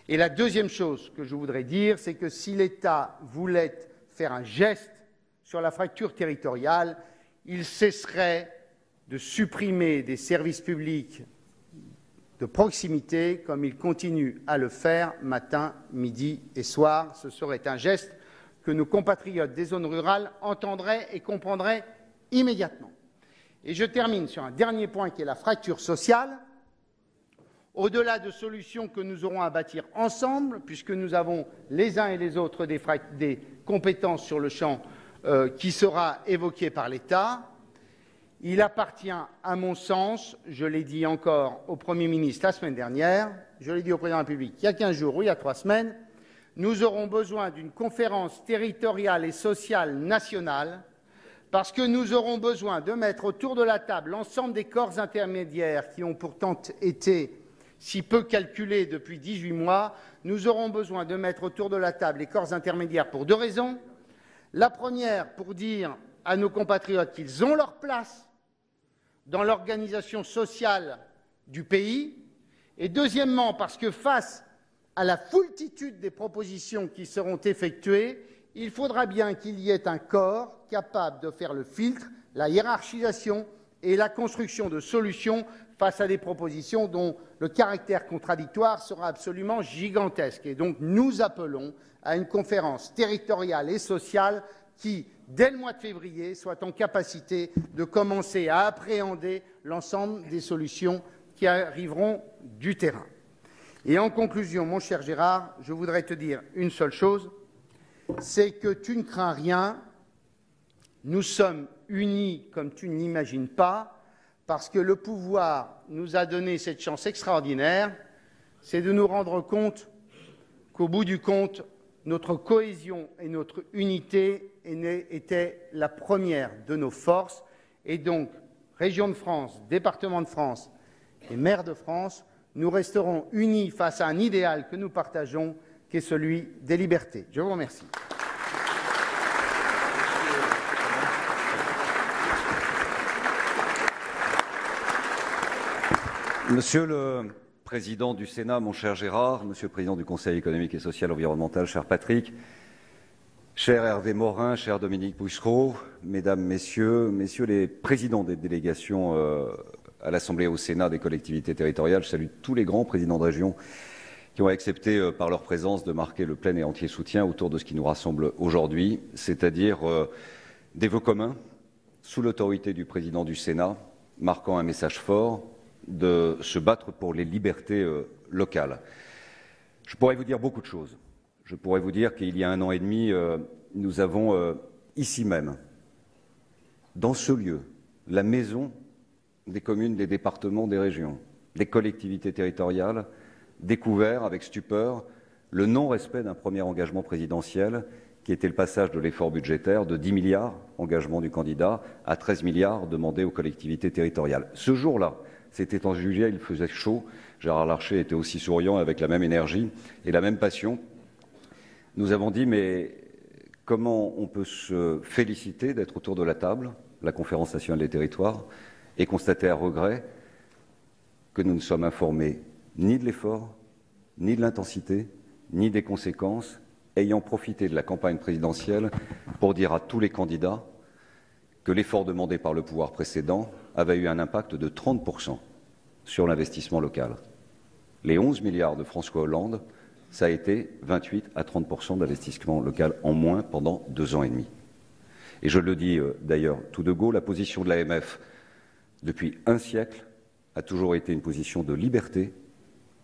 Et la deuxième chose que je voudrais dire, c'est que si l'État voulait faire un geste sur la fracture territoriale, il cesserait de supprimer des services publics de proximité comme il continue à le faire matin, midi et soir. Ce serait un geste que nos compatriotes des zones rurales entendraient et comprendraient immédiatement. Et je termine sur un dernier point qui est la fracture sociale. Au-delà de solutions que nous aurons à bâtir ensemble, puisque nous avons les uns et les autres des compétences sur le champ qui sera évoqué par l'État, il appartient, à mon sens, je l'ai dit encore au Premier ministre la semaine dernière, je l'ai dit au Président de la République il y a 15 jours ou il y a 3 semaines, nous aurons besoin d'une conférence territoriale et sociale nationale parce que nous aurons besoin de mettre autour de la table l'ensemble des corps intermédiaires qui ont pourtant été si peu calculés depuis 18 mois. Nous aurons besoin de mettre autour de la table les corps intermédiaires pour 2 raisons. La première, pour dire à nos compatriotes qu'ils ont leur place dans l'organisation sociale du pays. Et deuxièmement, parce que face à la foultitude des propositions qui seront effectuées, il faudra bien qu'il y ait un corps capable de faire le filtre, la hiérarchisation et la construction de solutions face à des propositions dont le caractère contradictoire sera absolument gigantesque. Et donc nous appelons à une conférence territoriale et sociale qui, dès le mois de février, soit en capacité de commencer à appréhender l'ensemble des solutions qui arriveront du terrain. Et en conclusion, mon cher Gérard, je voudrais te dire une seule chose, c'est que tu ne crains rien, nous sommes unis comme tu ne l'imagines pas, parce que le pouvoir nous a donné cette chance extraordinaire, c'est de nous rendre compte qu'au bout du compte, notre cohésion et notre unité étaient la première de nos forces. Et donc, Région de France, Département de France et Maire de France, nous resterons unis face à un idéal que nous partageons, qui est celui des libertés. Je vous remercie. Monsieur le Président du Sénat, mon cher Gérard, Monsieur le Président du Conseil économique et social environnemental, cher Patrick, cher Hervé Morin, cher Dominique Bussereau, Mesdames, Messieurs les présidents des délégations à l'Assemblée et au Sénat des collectivités territoriales, je salue tous les grands présidents de région qui ont accepté par leur présence de marquer le plein et entier soutien autour de ce qui nous rassemble aujourd'hui, c'est-à-dire des vœux communs sous l'autorité du Président du Sénat, marquant un message fort de se battre pour les libertés locales. Je pourrais vous dire beaucoup de choses. Je pourrais vous dire qu'il y a 1 an et demi, nous avons ici même, dans ce lieu, la maison des communes, des départements, des régions, des collectivités territoriales, découvert avec stupeur le non-respect d'un premier engagement présidentiel qui était le passage de l'effort budgétaire de 10 milliards, engagement du candidat, à 13 milliards demandés aux collectivités territoriales. Ce jour-là, c'était en juillet, il faisait chaud. Gérard Larcher était aussi souriant avec la même énergie et la même passion. Nous avons dit, mais comment on peut se féliciter d'être autour de la table, la Conférence nationale des territoires, et constater à regret que nous ne sommes informés ni de l'effort, ni de l'intensité, ni des conséquences, ayant profité de la campagne présidentielle pour dire à tous les candidats que l'effort demandé par le pouvoir précédent avait eu un impact de 30% sur l'investissement local. Les 11 milliards de François Hollande, ça a été 28 à 30% d'investissement local en moins pendant 2 ans et demi. Et je le dis d'ailleurs tout de go, la position de l'AMF depuis un siècle a toujours été une position de liberté,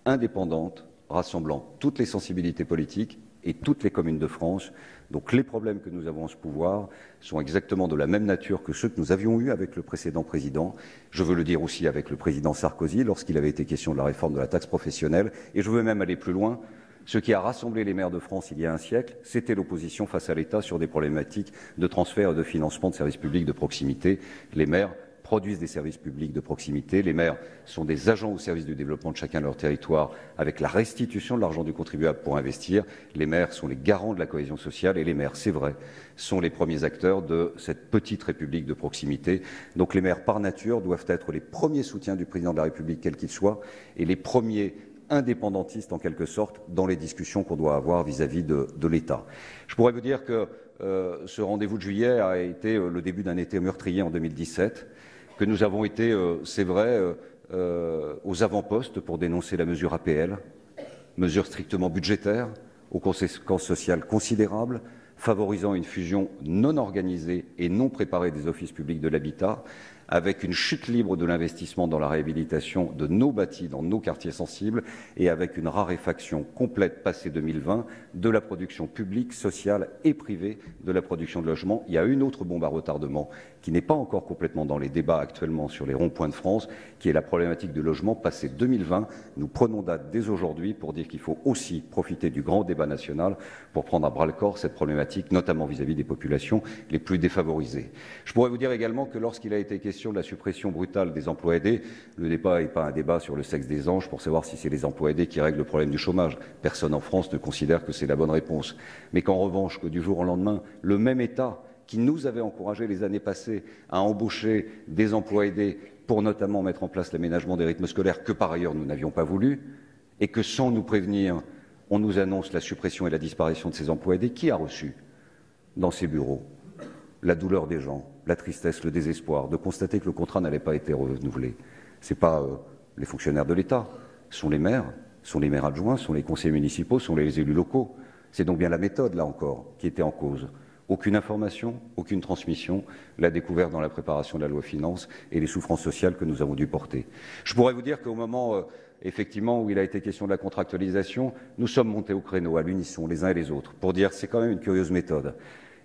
indépendante, rassemblant toutes les sensibilités politiques et toutes les communes de France. Donc les problèmes que nous avons en ce pouvoir sont exactement de la même nature que ceux que nous avions eus avec le précédent président. Je veux le dire aussi avec le président Sarkozy lorsqu'il avait été question de la réforme de la taxe professionnelle. Et je veux même aller plus loin. Ce qui a rassemblé les maires de France il y a un siècle, c'était l'opposition face à l'État sur des problématiques de transfert et de financement de services publics de proximité. Les maires produisent des services publics de proximité. Les maires sont des agents au service du développement de chacun de leur territoire avec la restitution de l'argent du contribuable pour investir. Les maires sont les garants de la cohésion sociale et les maires, c'est vrai, sont les premiers acteurs de cette petite république de proximité. Donc les maires, par nature, doivent être les premiers soutiens du président de la République, quel qu'il soit, et les premiers indépendantistes, en quelque sorte, dans les discussions qu'on doit avoir vis-à-vis de l'État. Je pourrais vous dire que ce rendez-vous de juillet a été le début d'un été meurtrier en 2017, que nous avons été, c'est vrai, aux avant-postes pour dénoncer la mesure APL, mesure strictement budgétaire, aux conséquences sociales considérables, favorisant une fusion non organisée et non préparée des offices publics de l'habitat, avec une chute libre de l'investissement dans la réhabilitation de nos bâtis, dans nos quartiers sensibles, et avec une raréfaction complète passée 2020 de la production publique, sociale et privée de la production de logements. Il y a une autre bombe à retardement qui n'est pas encore complètement dans les débats actuellement sur les ronds-points de France, qui est la problématique du logement passé 2020. Nous prenons date dès aujourd'hui pour dire qu'il faut aussi profiter du grand débat national pour prendre à bras-le-corps cette problématique, notamment vis-à-vis des populations les plus défavorisées. Je pourrais vous dire également que lorsqu'il a été question de la suppression brutale des emplois aidés, le débat n'est pas un débat sur le sexe des anges pour savoir si c'est les emplois aidés qui règlent le problème du chômage. Personne en France ne considère que c'est la bonne réponse. Mais qu'en revanche, que du jour au lendemain, le même État qui nous avait encouragé les années passées à embaucher des emplois aidés pour notamment mettre en place l'aménagement des rythmes scolaires que par ailleurs nous n'avions pas voulu, et que sans nous prévenir, on nous annonce la suppression et la disparition de ces emplois aidés, qui a reçu dans ces bureaux la douleur des gens, la tristesse, le désespoir de constater que le contrat n'allait pas être renouvelé? Ce n'est pas les fonctionnaires de l'État, ce sont les maires adjoints, ce sont les conseillers municipaux, ce sont les élus locaux. C'est donc bien la méthode, là encore, qui était en cause. Aucune information, aucune transmission, la découverte dans la préparation de la loi finances et les souffrances sociales que nous avons dû porter. Je pourrais vous dire qu'au moment, effectivement, où il a été question de la contractualisation, nous sommes montés au créneau à l'unisson, les uns et les autres, pour dire que c'est quand même une curieuse méthode.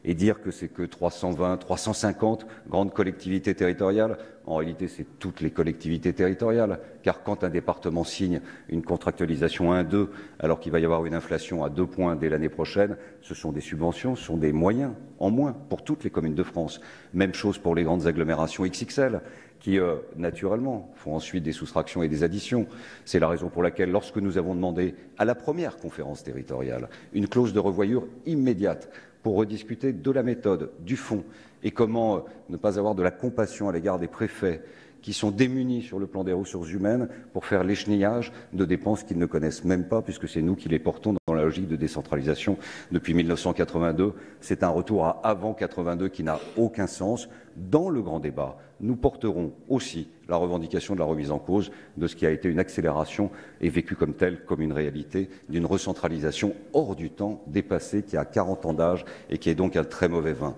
Et dire que c'est que 320, 350 grandes collectivités territoriales, en réalité c'est toutes les collectivités territoriales, car quand un département signe une contractualisation 1-2, alors qu'il va y avoir une inflation à 2 points dès l'année prochaine, ce sont des subventions, ce sont des moyens en moins pour toutes les communes de France. Même chose pour les grandes agglomérations XXL, qui, naturellement, font ensuite des soustractions et des additions. C'est la raison pour laquelle, lorsque nous avons demandé à la première conférence territoriale une clause de revoyure immédiate, pour rediscuter de la méthode, du fond, et comment ne pas avoir de la compassion à l'égard des préfets qui sont démunis sur le plan des ressources humaines pour faire l'échenillage de dépenses qu'ils ne connaissent même pas, puisque c'est nous qui les portons dans la logique de décentralisation depuis 1982. C'est un retour à avant 82 qui n'a aucun sens. Dans le grand débat, nous porterons aussi la revendication de la remise en cause de ce qui a été une accélération et vécu comme telle, comme une réalité, d'une recentralisation hors du temps, dépassée, qui a 40 ans d'âge et qui est donc un très mauvais vin.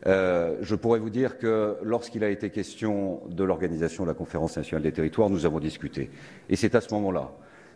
Je pourrais vous dire que lorsqu'il a été question de l'organisation de la Conférence nationale des territoires, nous avons discuté. Et c'est à ce moment-là,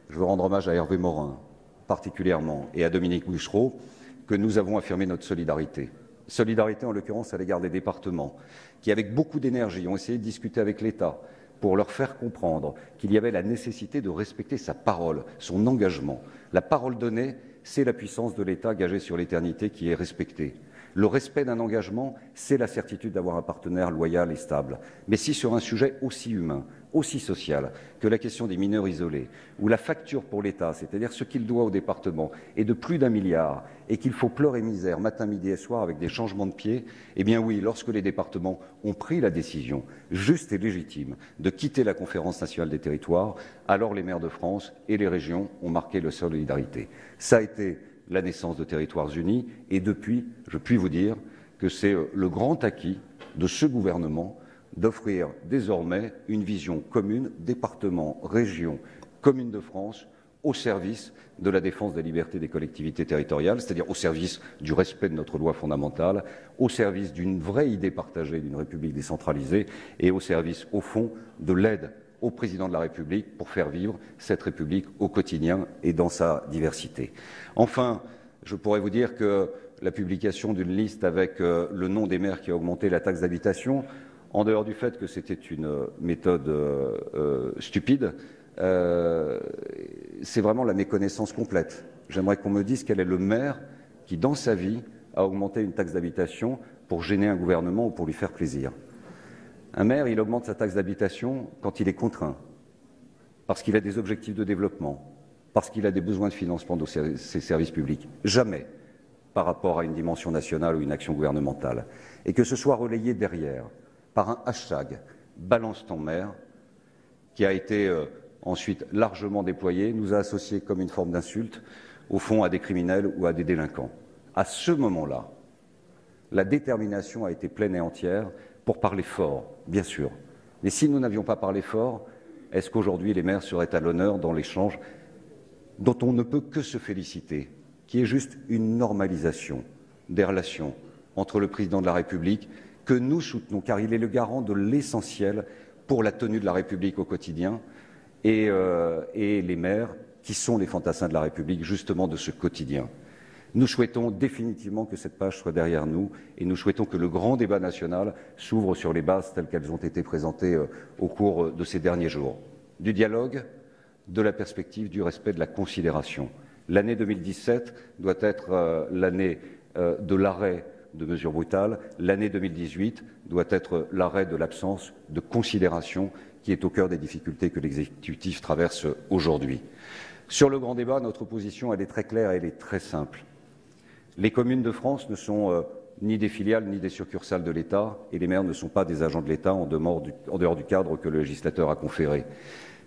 je veux rendre hommage à Hervé Morin particulièrement et à Dominique Bussereau, que nous avons affirmé notre solidarité. Solidarité en l'occurrence à l'égard des départements, qui avec beaucoup d'énergie ont essayé de discuter avec l'État pour leur faire comprendre qu'il y avait la nécessité de respecter sa parole, son engagement. La parole donnée, c'est la puissance de l'État gagée sur l'éternité qui est respectée. Le respect d'un engagement, c'est la certitude d'avoir un partenaire loyal et stable. Mais si sur un sujet aussi humain, aussi social que la question des mineurs isolés, où la facture pour l'État, c'est-à-dire ce qu'il doit au département, est de plus d'1 milliard et qu'il faut pleurer misère matin, midi et soir avec des changements de pied, eh bien oui, lorsque les départements ont pris la décision juste et légitime de quitter la Conférence nationale des territoires, alors les maires de France et les régions ont marqué le solidarité. Ça a été la naissance de Territoires Unis et depuis, je puis vous dire que c'est le grand acquis de ce gouvernement d'offrir désormais une vision commune, département, région, commune de France, au service de la défense des libertés des collectivités territoriales, c'est-à-dire au service du respect de notre loi fondamentale, au service d'une vraie idée partagée d'une République décentralisée et au service, au fond, de l'aide au président de la République pour faire vivre cette République au quotidien et dans sa diversité. Enfin, je pourrais vous dire que la publication d'une liste avec le nom des maires qui a augmenté la taxe d'habitation, en dehors du fait que c'était une méthode stupide, c'est vraiment la méconnaissance complète. J'aimerais qu'on me dise quel est le maire qui, dans sa vie, a augmenté une taxe d'habitation pour gêner un gouvernement ou pour lui faire plaisir. Un maire, il augmente sa taxe d'habitation quand il est contraint, parce qu'il a des objectifs de développement, parce qu'il a des besoins de financement de ses services publics. Jamais par rapport à une dimension nationale ou une action gouvernementale. Et que ce soit relayé derrière par un hashtag « Balance ton maire » qui a été ensuite largement déployé, nous a associés comme une forme d'insulte, au fond, à des criminels ou à des délinquants. À ce moment-là, la détermination a été pleine et entière pour parler fort, bien sûr. Mais si nous n'avions pas parlé fort, est-ce qu'aujourd'hui les maires seraient à l'honneur dans l'échange dont on ne peut que se féliciter, qui est juste une normalisation des relations entre le président de la République que nous soutenons, car il est le garant de l'essentiel pour la tenue de la République au quotidien, et les maires qui sont les fantassins de la République, justement de ce quotidien. Nous souhaitons définitivement que cette page soit derrière nous, et nous souhaitons que le grand débat national s'ouvre sur les bases telles qu'elles ont été présentées au cours de ces derniers jours. Du dialogue, de la perspective, du respect, de la considération. L'année 2017 doit être l'année de l'arrêt de mesures brutales. L'année 2018 doit être l'arrêt de l'absence de considération qui est au cœur des difficultés que l'exécutif traverse aujourd'hui. Sur le grand débat, notre position elle est très claire et elle est très simple. Les communes de France ne sont ni des filiales ni des succursales de l'État et les maires ne sont pas des agents de l'État en dehors du cadre que le législateur a conféré.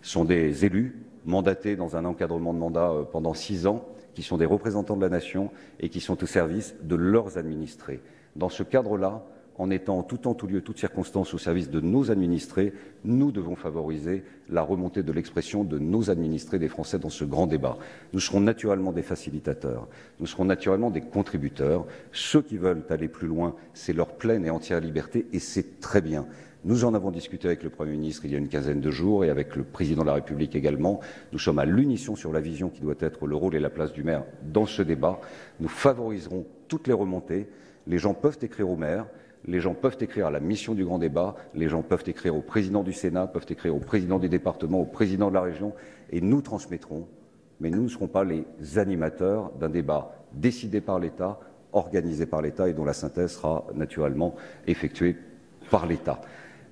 Ce sont des élus mandatés dans un encadrement de mandat pendant 6 ans, qui sont des représentants de la nation et qui sont au service de leurs administrés. Dans ce cadre-là, en étant en tout temps, tout lieu, toutes circonstances au service de nos administrés, nous devons favoriser la remontée de l'expression de nos administrés, des Français, dans ce grand débat. Nous serons naturellement des facilitateurs, nous serons naturellement des contributeurs. Ceux qui veulent aller plus loin, c'est leur pleine et entière liberté et c'est très bien. Nous en avons discuté avec le Premier ministre il y a une quinzaine de jours et avec le Président de la République également. Nous sommes à l'unisson sur la vision qui doit être le rôle et la place du maire dans ce débat. Nous favoriserons toutes les remontées. Les gens peuvent écrire au maire, les gens peuvent écrire à la mission du grand débat, les gens peuvent écrire au président du Sénat, peuvent écrire au président du département, au président de la région, et nous transmettrons. Mais nous ne serons pas les animateurs d'un débat décidé par l'État, organisé par l'État et dont la synthèse sera naturellement effectuée par l'État.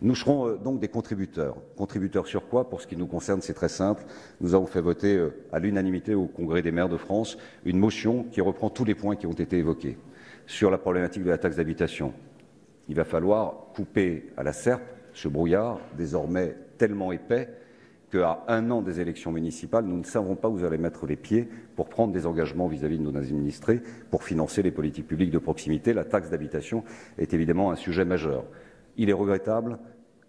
Nous serons donc des contributeurs. Contributeurs sur quoi? Pour ce qui nous concerne, c'est très simple. Nous avons fait voter à l'unanimité au Congrès des maires de France une motion qui reprend tous les points qui ont été évoqués. Sur la problématique de la taxe d'habitation, il va falloir couper à la serpe ce brouillard désormais tellement épais qu'à 1 an des élections municipales, nous ne savons pas où vous allez mettre les pieds pour prendre des engagements vis-à-vis de nos administrés, pour financer les politiques publiques de proximité. La taxe d'habitation est évidemment un sujet majeur. Il est regrettable,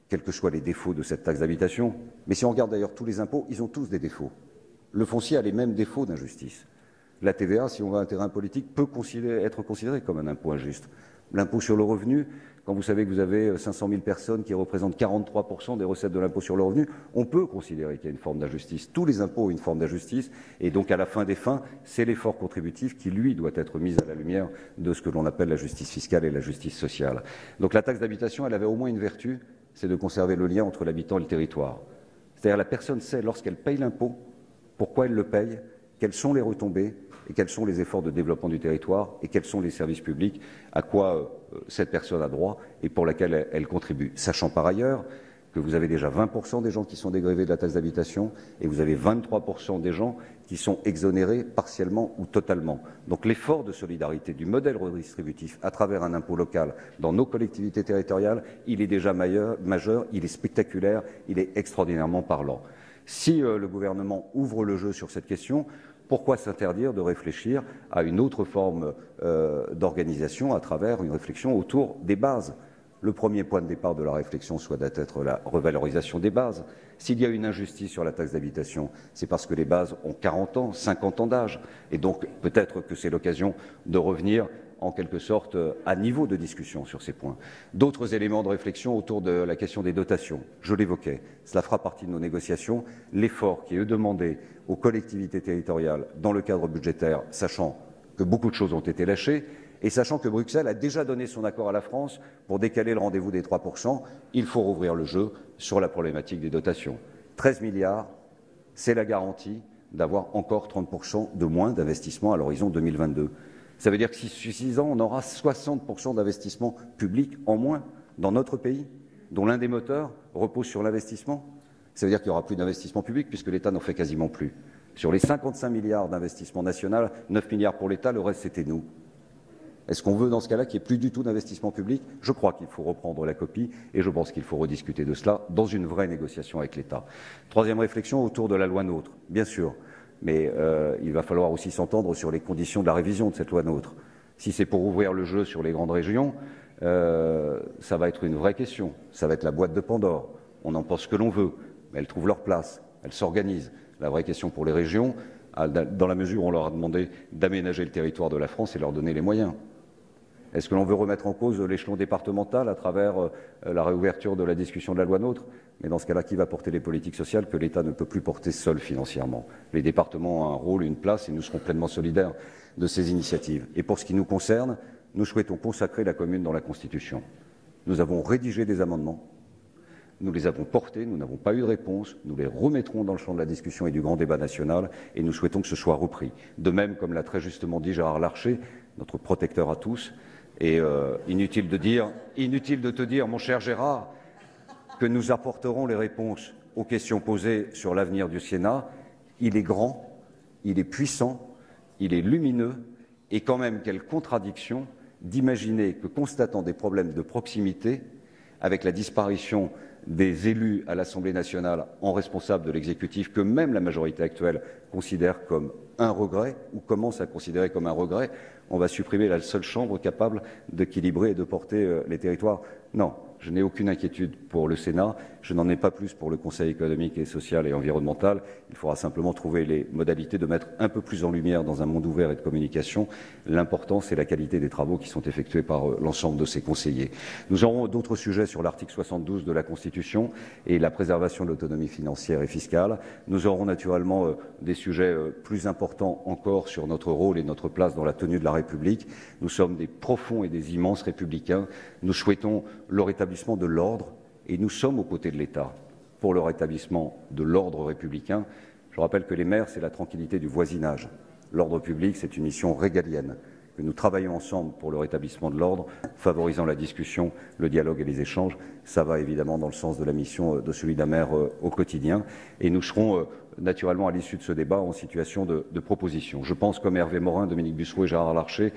quels que soient les défauts de cette taxe d'habitation, mais si on regarde d'ailleurs tous les impôts, ils ont tous des défauts. Le foncier a les mêmes défauts d'injustice. La TVA, si on va à un terrain politique, peut être considérée comme un impôt injuste. L'impôt sur le revenu, quand vous savez que vous avez 500 000 personnes qui représentent 43% des recettes de l'impôt sur le revenu, on peut considérer qu'il y a une forme d'injustice. Tous les impôts ont une forme d'injustice et donc à la fin des fins, c'est l'effort contributif qui, lui, doit être mis à la lumière de ce que l'on appelle la justice fiscale et la justice sociale. Donc la taxe d'habitation, elle avait au moins une vertu, c'est de conserver le lien entre l'habitant et le territoire. C'est-à-dire la personne sait, lorsqu'elle paye l'impôt, pourquoi elle le paye, quelles sont les retombées, et quels sont les efforts de développement du territoire et quels sont les services publics à quoi cette personne a droit et pour laquelle elle contribue. Sachant par ailleurs que vous avez déjà 20% des gens qui sont dégrevés de la taxe d'habitation et vous avez 23% des gens qui sont exonérés partiellement ou totalement. Donc l'effort de solidarité du modèle redistributif à travers un impôt local dans nos collectivités territoriales, il est déjà majeur, il est spectaculaire, il est extraordinairement parlant. Si le gouvernement ouvre le jeu sur cette question, pourquoi s'interdire de réfléchir à une autre forme d'organisation à travers une réflexion autour des bases? Le premier point de départ de la réflexion soit d'être la revalorisation des bases. S'il y a une injustice sur la taxe d'habitation, c'est parce que les bases ont 40 ans, 50 ans d'âge. Et donc, peut-être que c'est l'occasion de revenir, en quelque sorte, à niveau de discussion sur ces points. D'autres éléments de réflexion autour de la question des dotations. Je l'évoquais. Cela fera partie de nos négociations. L'effort qui est demandé aux collectivités territoriales dans le cadre budgétaire, sachant que beaucoup de choses ont été lâchées, et sachant que Bruxelles a déjà donné son accord à la France pour décaler le rendez-vous des 3%, il faut rouvrir le jeu sur la problématique des dotations. 13 milliards, c'est la garantie d'avoir encore 30% de moins d'investissement à l'horizon 2022. Ça veut dire que sur 6 ans, on aura 60% d'investissement public en moins dans notre pays, dont l'un des moteurs repose sur l'investissement. Ça veut dire qu'il n'y aura plus d'investissement public puisque l'État n'en fait quasiment plus. Sur les 55 milliards d'investissement national, 9 milliards pour l'État, le reste c'était nous. Est-ce qu'on veut dans ce cas-là qu'il n'y ait plus du tout d'investissement public? Je crois qu'il faut reprendre la copie et je pense qu'il faut rediscuter de cela dans une vraie négociation avec l'État. Troisième réflexion autour de la loi NOTRe, bien sûr, mais il va falloir aussi s'entendre sur les conditions de la révision de cette loi NOTRe. Si c'est pour ouvrir le jeu sur les grandes régions, ça va être une vraie question. Ça va être la boîte de Pandore. On en pense ce que l'on veut, mais elles trouvent leur place, elles s'organisent. La vraie question pour les régions, dans la mesure où on leur a demandé d'aménager le territoire de la France et leur donner les moyens. Est-ce que l'on veut remettre en cause l'échelon départemental à travers la réouverture de la discussion de la loi NOTRe? Mais dans ce cas-là, qui va porter les politiques sociales que l'État ne peut plus porter seul financièrement? Les départements ont un rôle, une place et nous serons pleinement solidaires de ces initiatives. Et pour ce qui nous concerne, nous souhaitons consacrer la commune dans la Constitution. Nous avons rédigé des amendements, nous les avons portés, nous n'avons pas eu de réponse, nous les remettrons dans le champ de la discussion et du grand débat national et nous souhaitons que ce soit repris. De même, comme l'a très justement dit Gérard Larcher, notre protecteur à tous, et inutile de te dire, mon cher Gérard, que nous apporterons les réponses aux questions posées sur l'avenir du Sénat. Il est grand, il est puissant, il est lumineux, et quand même quelle contradiction d'imaginer que, constatant des problèmes de proximité, avec la disparition des élus à l'Assemblée nationale en responsable de l'exécutif, que même la majorité actuelle considère comme un regret, ou commence à considérer comme un regret, on va supprimer la seule chambre capable d'équilibrer et de porter les territoires. Non, je n'ai aucune inquiétude pour le Sénat, je n'en ai pas plus pour le Conseil économique et social et environnemental. Il faudra simplement trouver les modalités de mettre un peu plus en lumière dans un monde ouvert et de communication. L'important, c'est la qualité des travaux qui sont effectués par l'ensemble de ces conseillers. Nous aurons d'autres sujets sur l'article 72 de la Constitution et la préservation de l'autonomie financière et fiscale. Nous aurons naturellement des sujets plus importants encore sur notre rôle et notre place dans la tenue de la République. Nous sommes des profonds et des immenses républicains. Nous souhaitons le rétablissement de l'ordre et nous sommes aux côtés de l'État pour le rétablissement de l'ordre républicain. Je rappelle que les maires, c'est la tranquillité du voisinage. L'ordre public, c'est une mission régalienne, que nous travaillons ensemble pour le rétablissement de l'ordre, favorisant la discussion, le dialogue et les échanges. Ça va évidemment dans le sens de la mission de celui d'un maire au quotidien. Et nous serons naturellement à l'issue de ce débat en situation de proposition. Je pense, comme Hervé Morin, Dominique Bussereau et Gérard Larcher,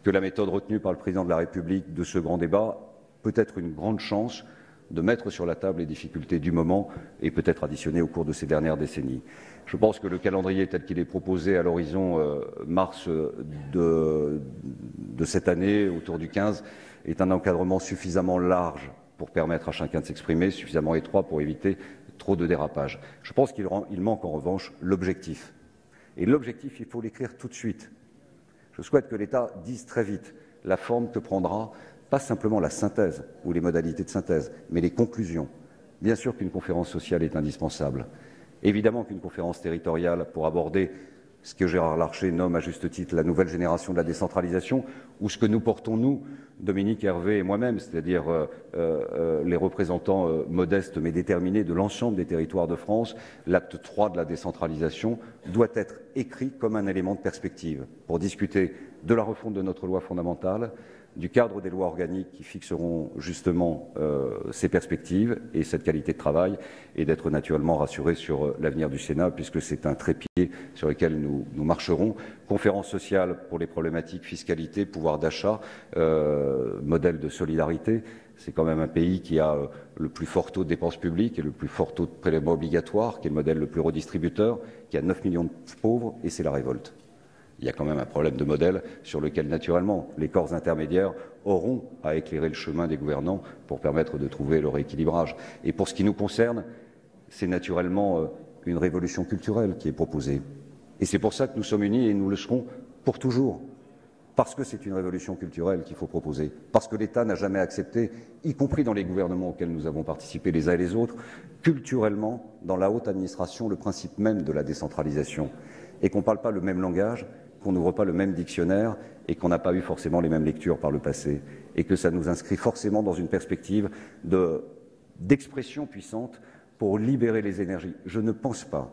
que la méthode retenue par le Président de la République de ce grand débat peut être une grande chance de mettre sur la table les difficultés du moment et peut-être additionner au cours de ces dernières décennies. Je pense que le calendrier tel qu'il est proposé à l'horizon mars de cette année, autour du 15, est un encadrement suffisamment large pour permettre à chacun de s'exprimer, suffisamment étroit pour éviter trop de dérapages. Je pense qu'il manque en revanche l'objectif. Et l'objectif, il faut l'écrire tout de suite. Je souhaite que l'État dise très vite la forme que prendra pas simplement la synthèse ou les modalités de synthèse, mais les conclusions. Bien sûr qu'une conférence sociale est indispensable. Évidemment qu'une conférence territoriale pour aborder ce que Gérard Larcher nomme à juste titre la nouvelle génération de la décentralisation, ou ce que nous portons, nous, Dominique, Hervé et moi-même, c'est-à-dire les représentants modestes mais déterminés de l'ensemble des territoires de France, l'acte 3 de la décentralisation doit être écrit comme un élément de perspective pour discuter de la refonte de notre loi fondamentale, du cadre des lois organiques qui fixeront justement ces perspectives et cette qualité de travail, et d'être naturellement rassurés sur l'avenir du Sénat, puisque c'est un trépied sur lequel nous marcherons. Conférence sociale pour les problématiques fiscalité, pouvoir d'achat, modèle de solidarité. C'est quand même un pays qui a le plus fort taux de dépenses publiques et le plus fort taux de prélèvements obligatoires, qui est le modèle le plus redistributeur, qui a 9 millions de pauvres, et c'est la révolte. Il y a quand même un problème de modèle sur lequel, naturellement, les corps intermédiaires auront à éclairer le chemin des gouvernants pour permettre de trouver le rééquilibrage. Et pour ce qui nous concerne, c'est naturellement une révolution culturelle qui est proposée. Et c'est pour ça que nous sommes unis et nous le serons pour toujours. Parce que c'est une révolution culturelle qu'il faut proposer. Parce que l'État n'a jamais accepté, y compris dans les gouvernements auxquels nous avons participé les uns et les autres, culturellement, dans la haute administration, le principe même de la décentralisation. Et qu'on ne parle pas le même langage, qu'on n'ouvre pas le même dictionnaire et qu'on n'a pas eu forcément les mêmes lectures par le passé, et que ça nous inscrit forcément dans une perspective d'expression puissante pour libérer les énergies. Je ne pense pas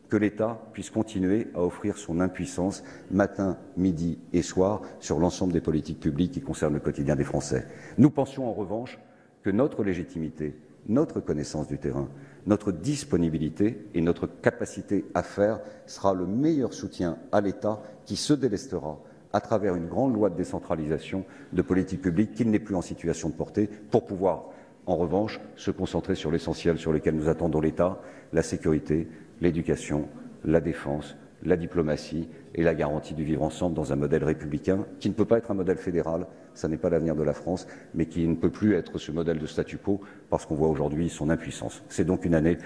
que l'État puisse continuer à offrir son impuissance matin, midi et soir sur l'ensemble des politiques publiques qui concernent le quotidien des Français. Nous pensions en revanche que notre légitimité, notre connaissance du terrain, notre disponibilité et notre capacité à faire sera le meilleur soutien à l'État qui se délestera à travers une grande loi de décentralisation de politique publique qu'il n'est plus en situation de porter pour pouvoir, en revanche, se concentrer sur l'essentiel sur lequel nous attendons l'État, la sécurité, l'éducation, la défense, la diplomatie et la garantie du vivre ensemble dans un modèle républicain qui ne peut pas être un modèle fédéral, ça n'est pas l'avenir de la France, mais qui ne peut plus être ce modèle de statu quo parce qu'on voit aujourd'hui son impuissance. C'est donc une année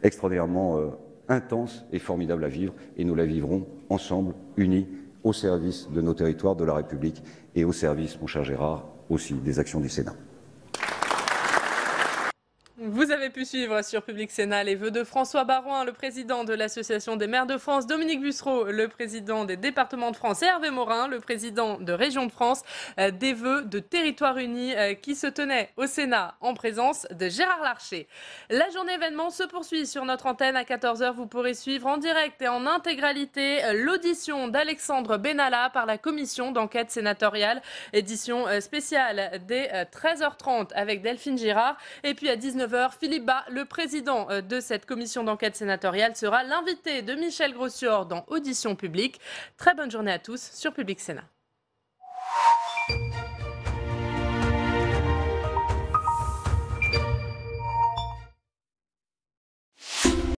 extraordinairement intense et formidable à vivre, et nous la vivrons ensemble, unis, au service de nos territoires, de la République, et au service, mon cher Gérard, aussi des actions du Sénat. Vous avez pu suivre sur Public Sénat les vœux de François Baroin, le président de l'Association des maires de France, Dominique Bussereau, le président des départements de France, et Hervé Morin, le président de Région de France, des vœux de Territoire Uni qui se tenaient au Sénat en présence de Gérard Larcher. La journée événement se poursuit sur notre antenne à 14 h. Vous pourrez suivre en direct et en intégralité l'audition d'Alexandre Benalla par la commission d'enquête sénatoriale, édition spéciale dès 13h30 avec Delphine Girard, et puis à 19h, Philippe Bas, le président de cette commission d'enquête sénatoriale, sera l'invité de Michel Grossior dans Audition publique. Très bonne journée à tous sur Public Sénat.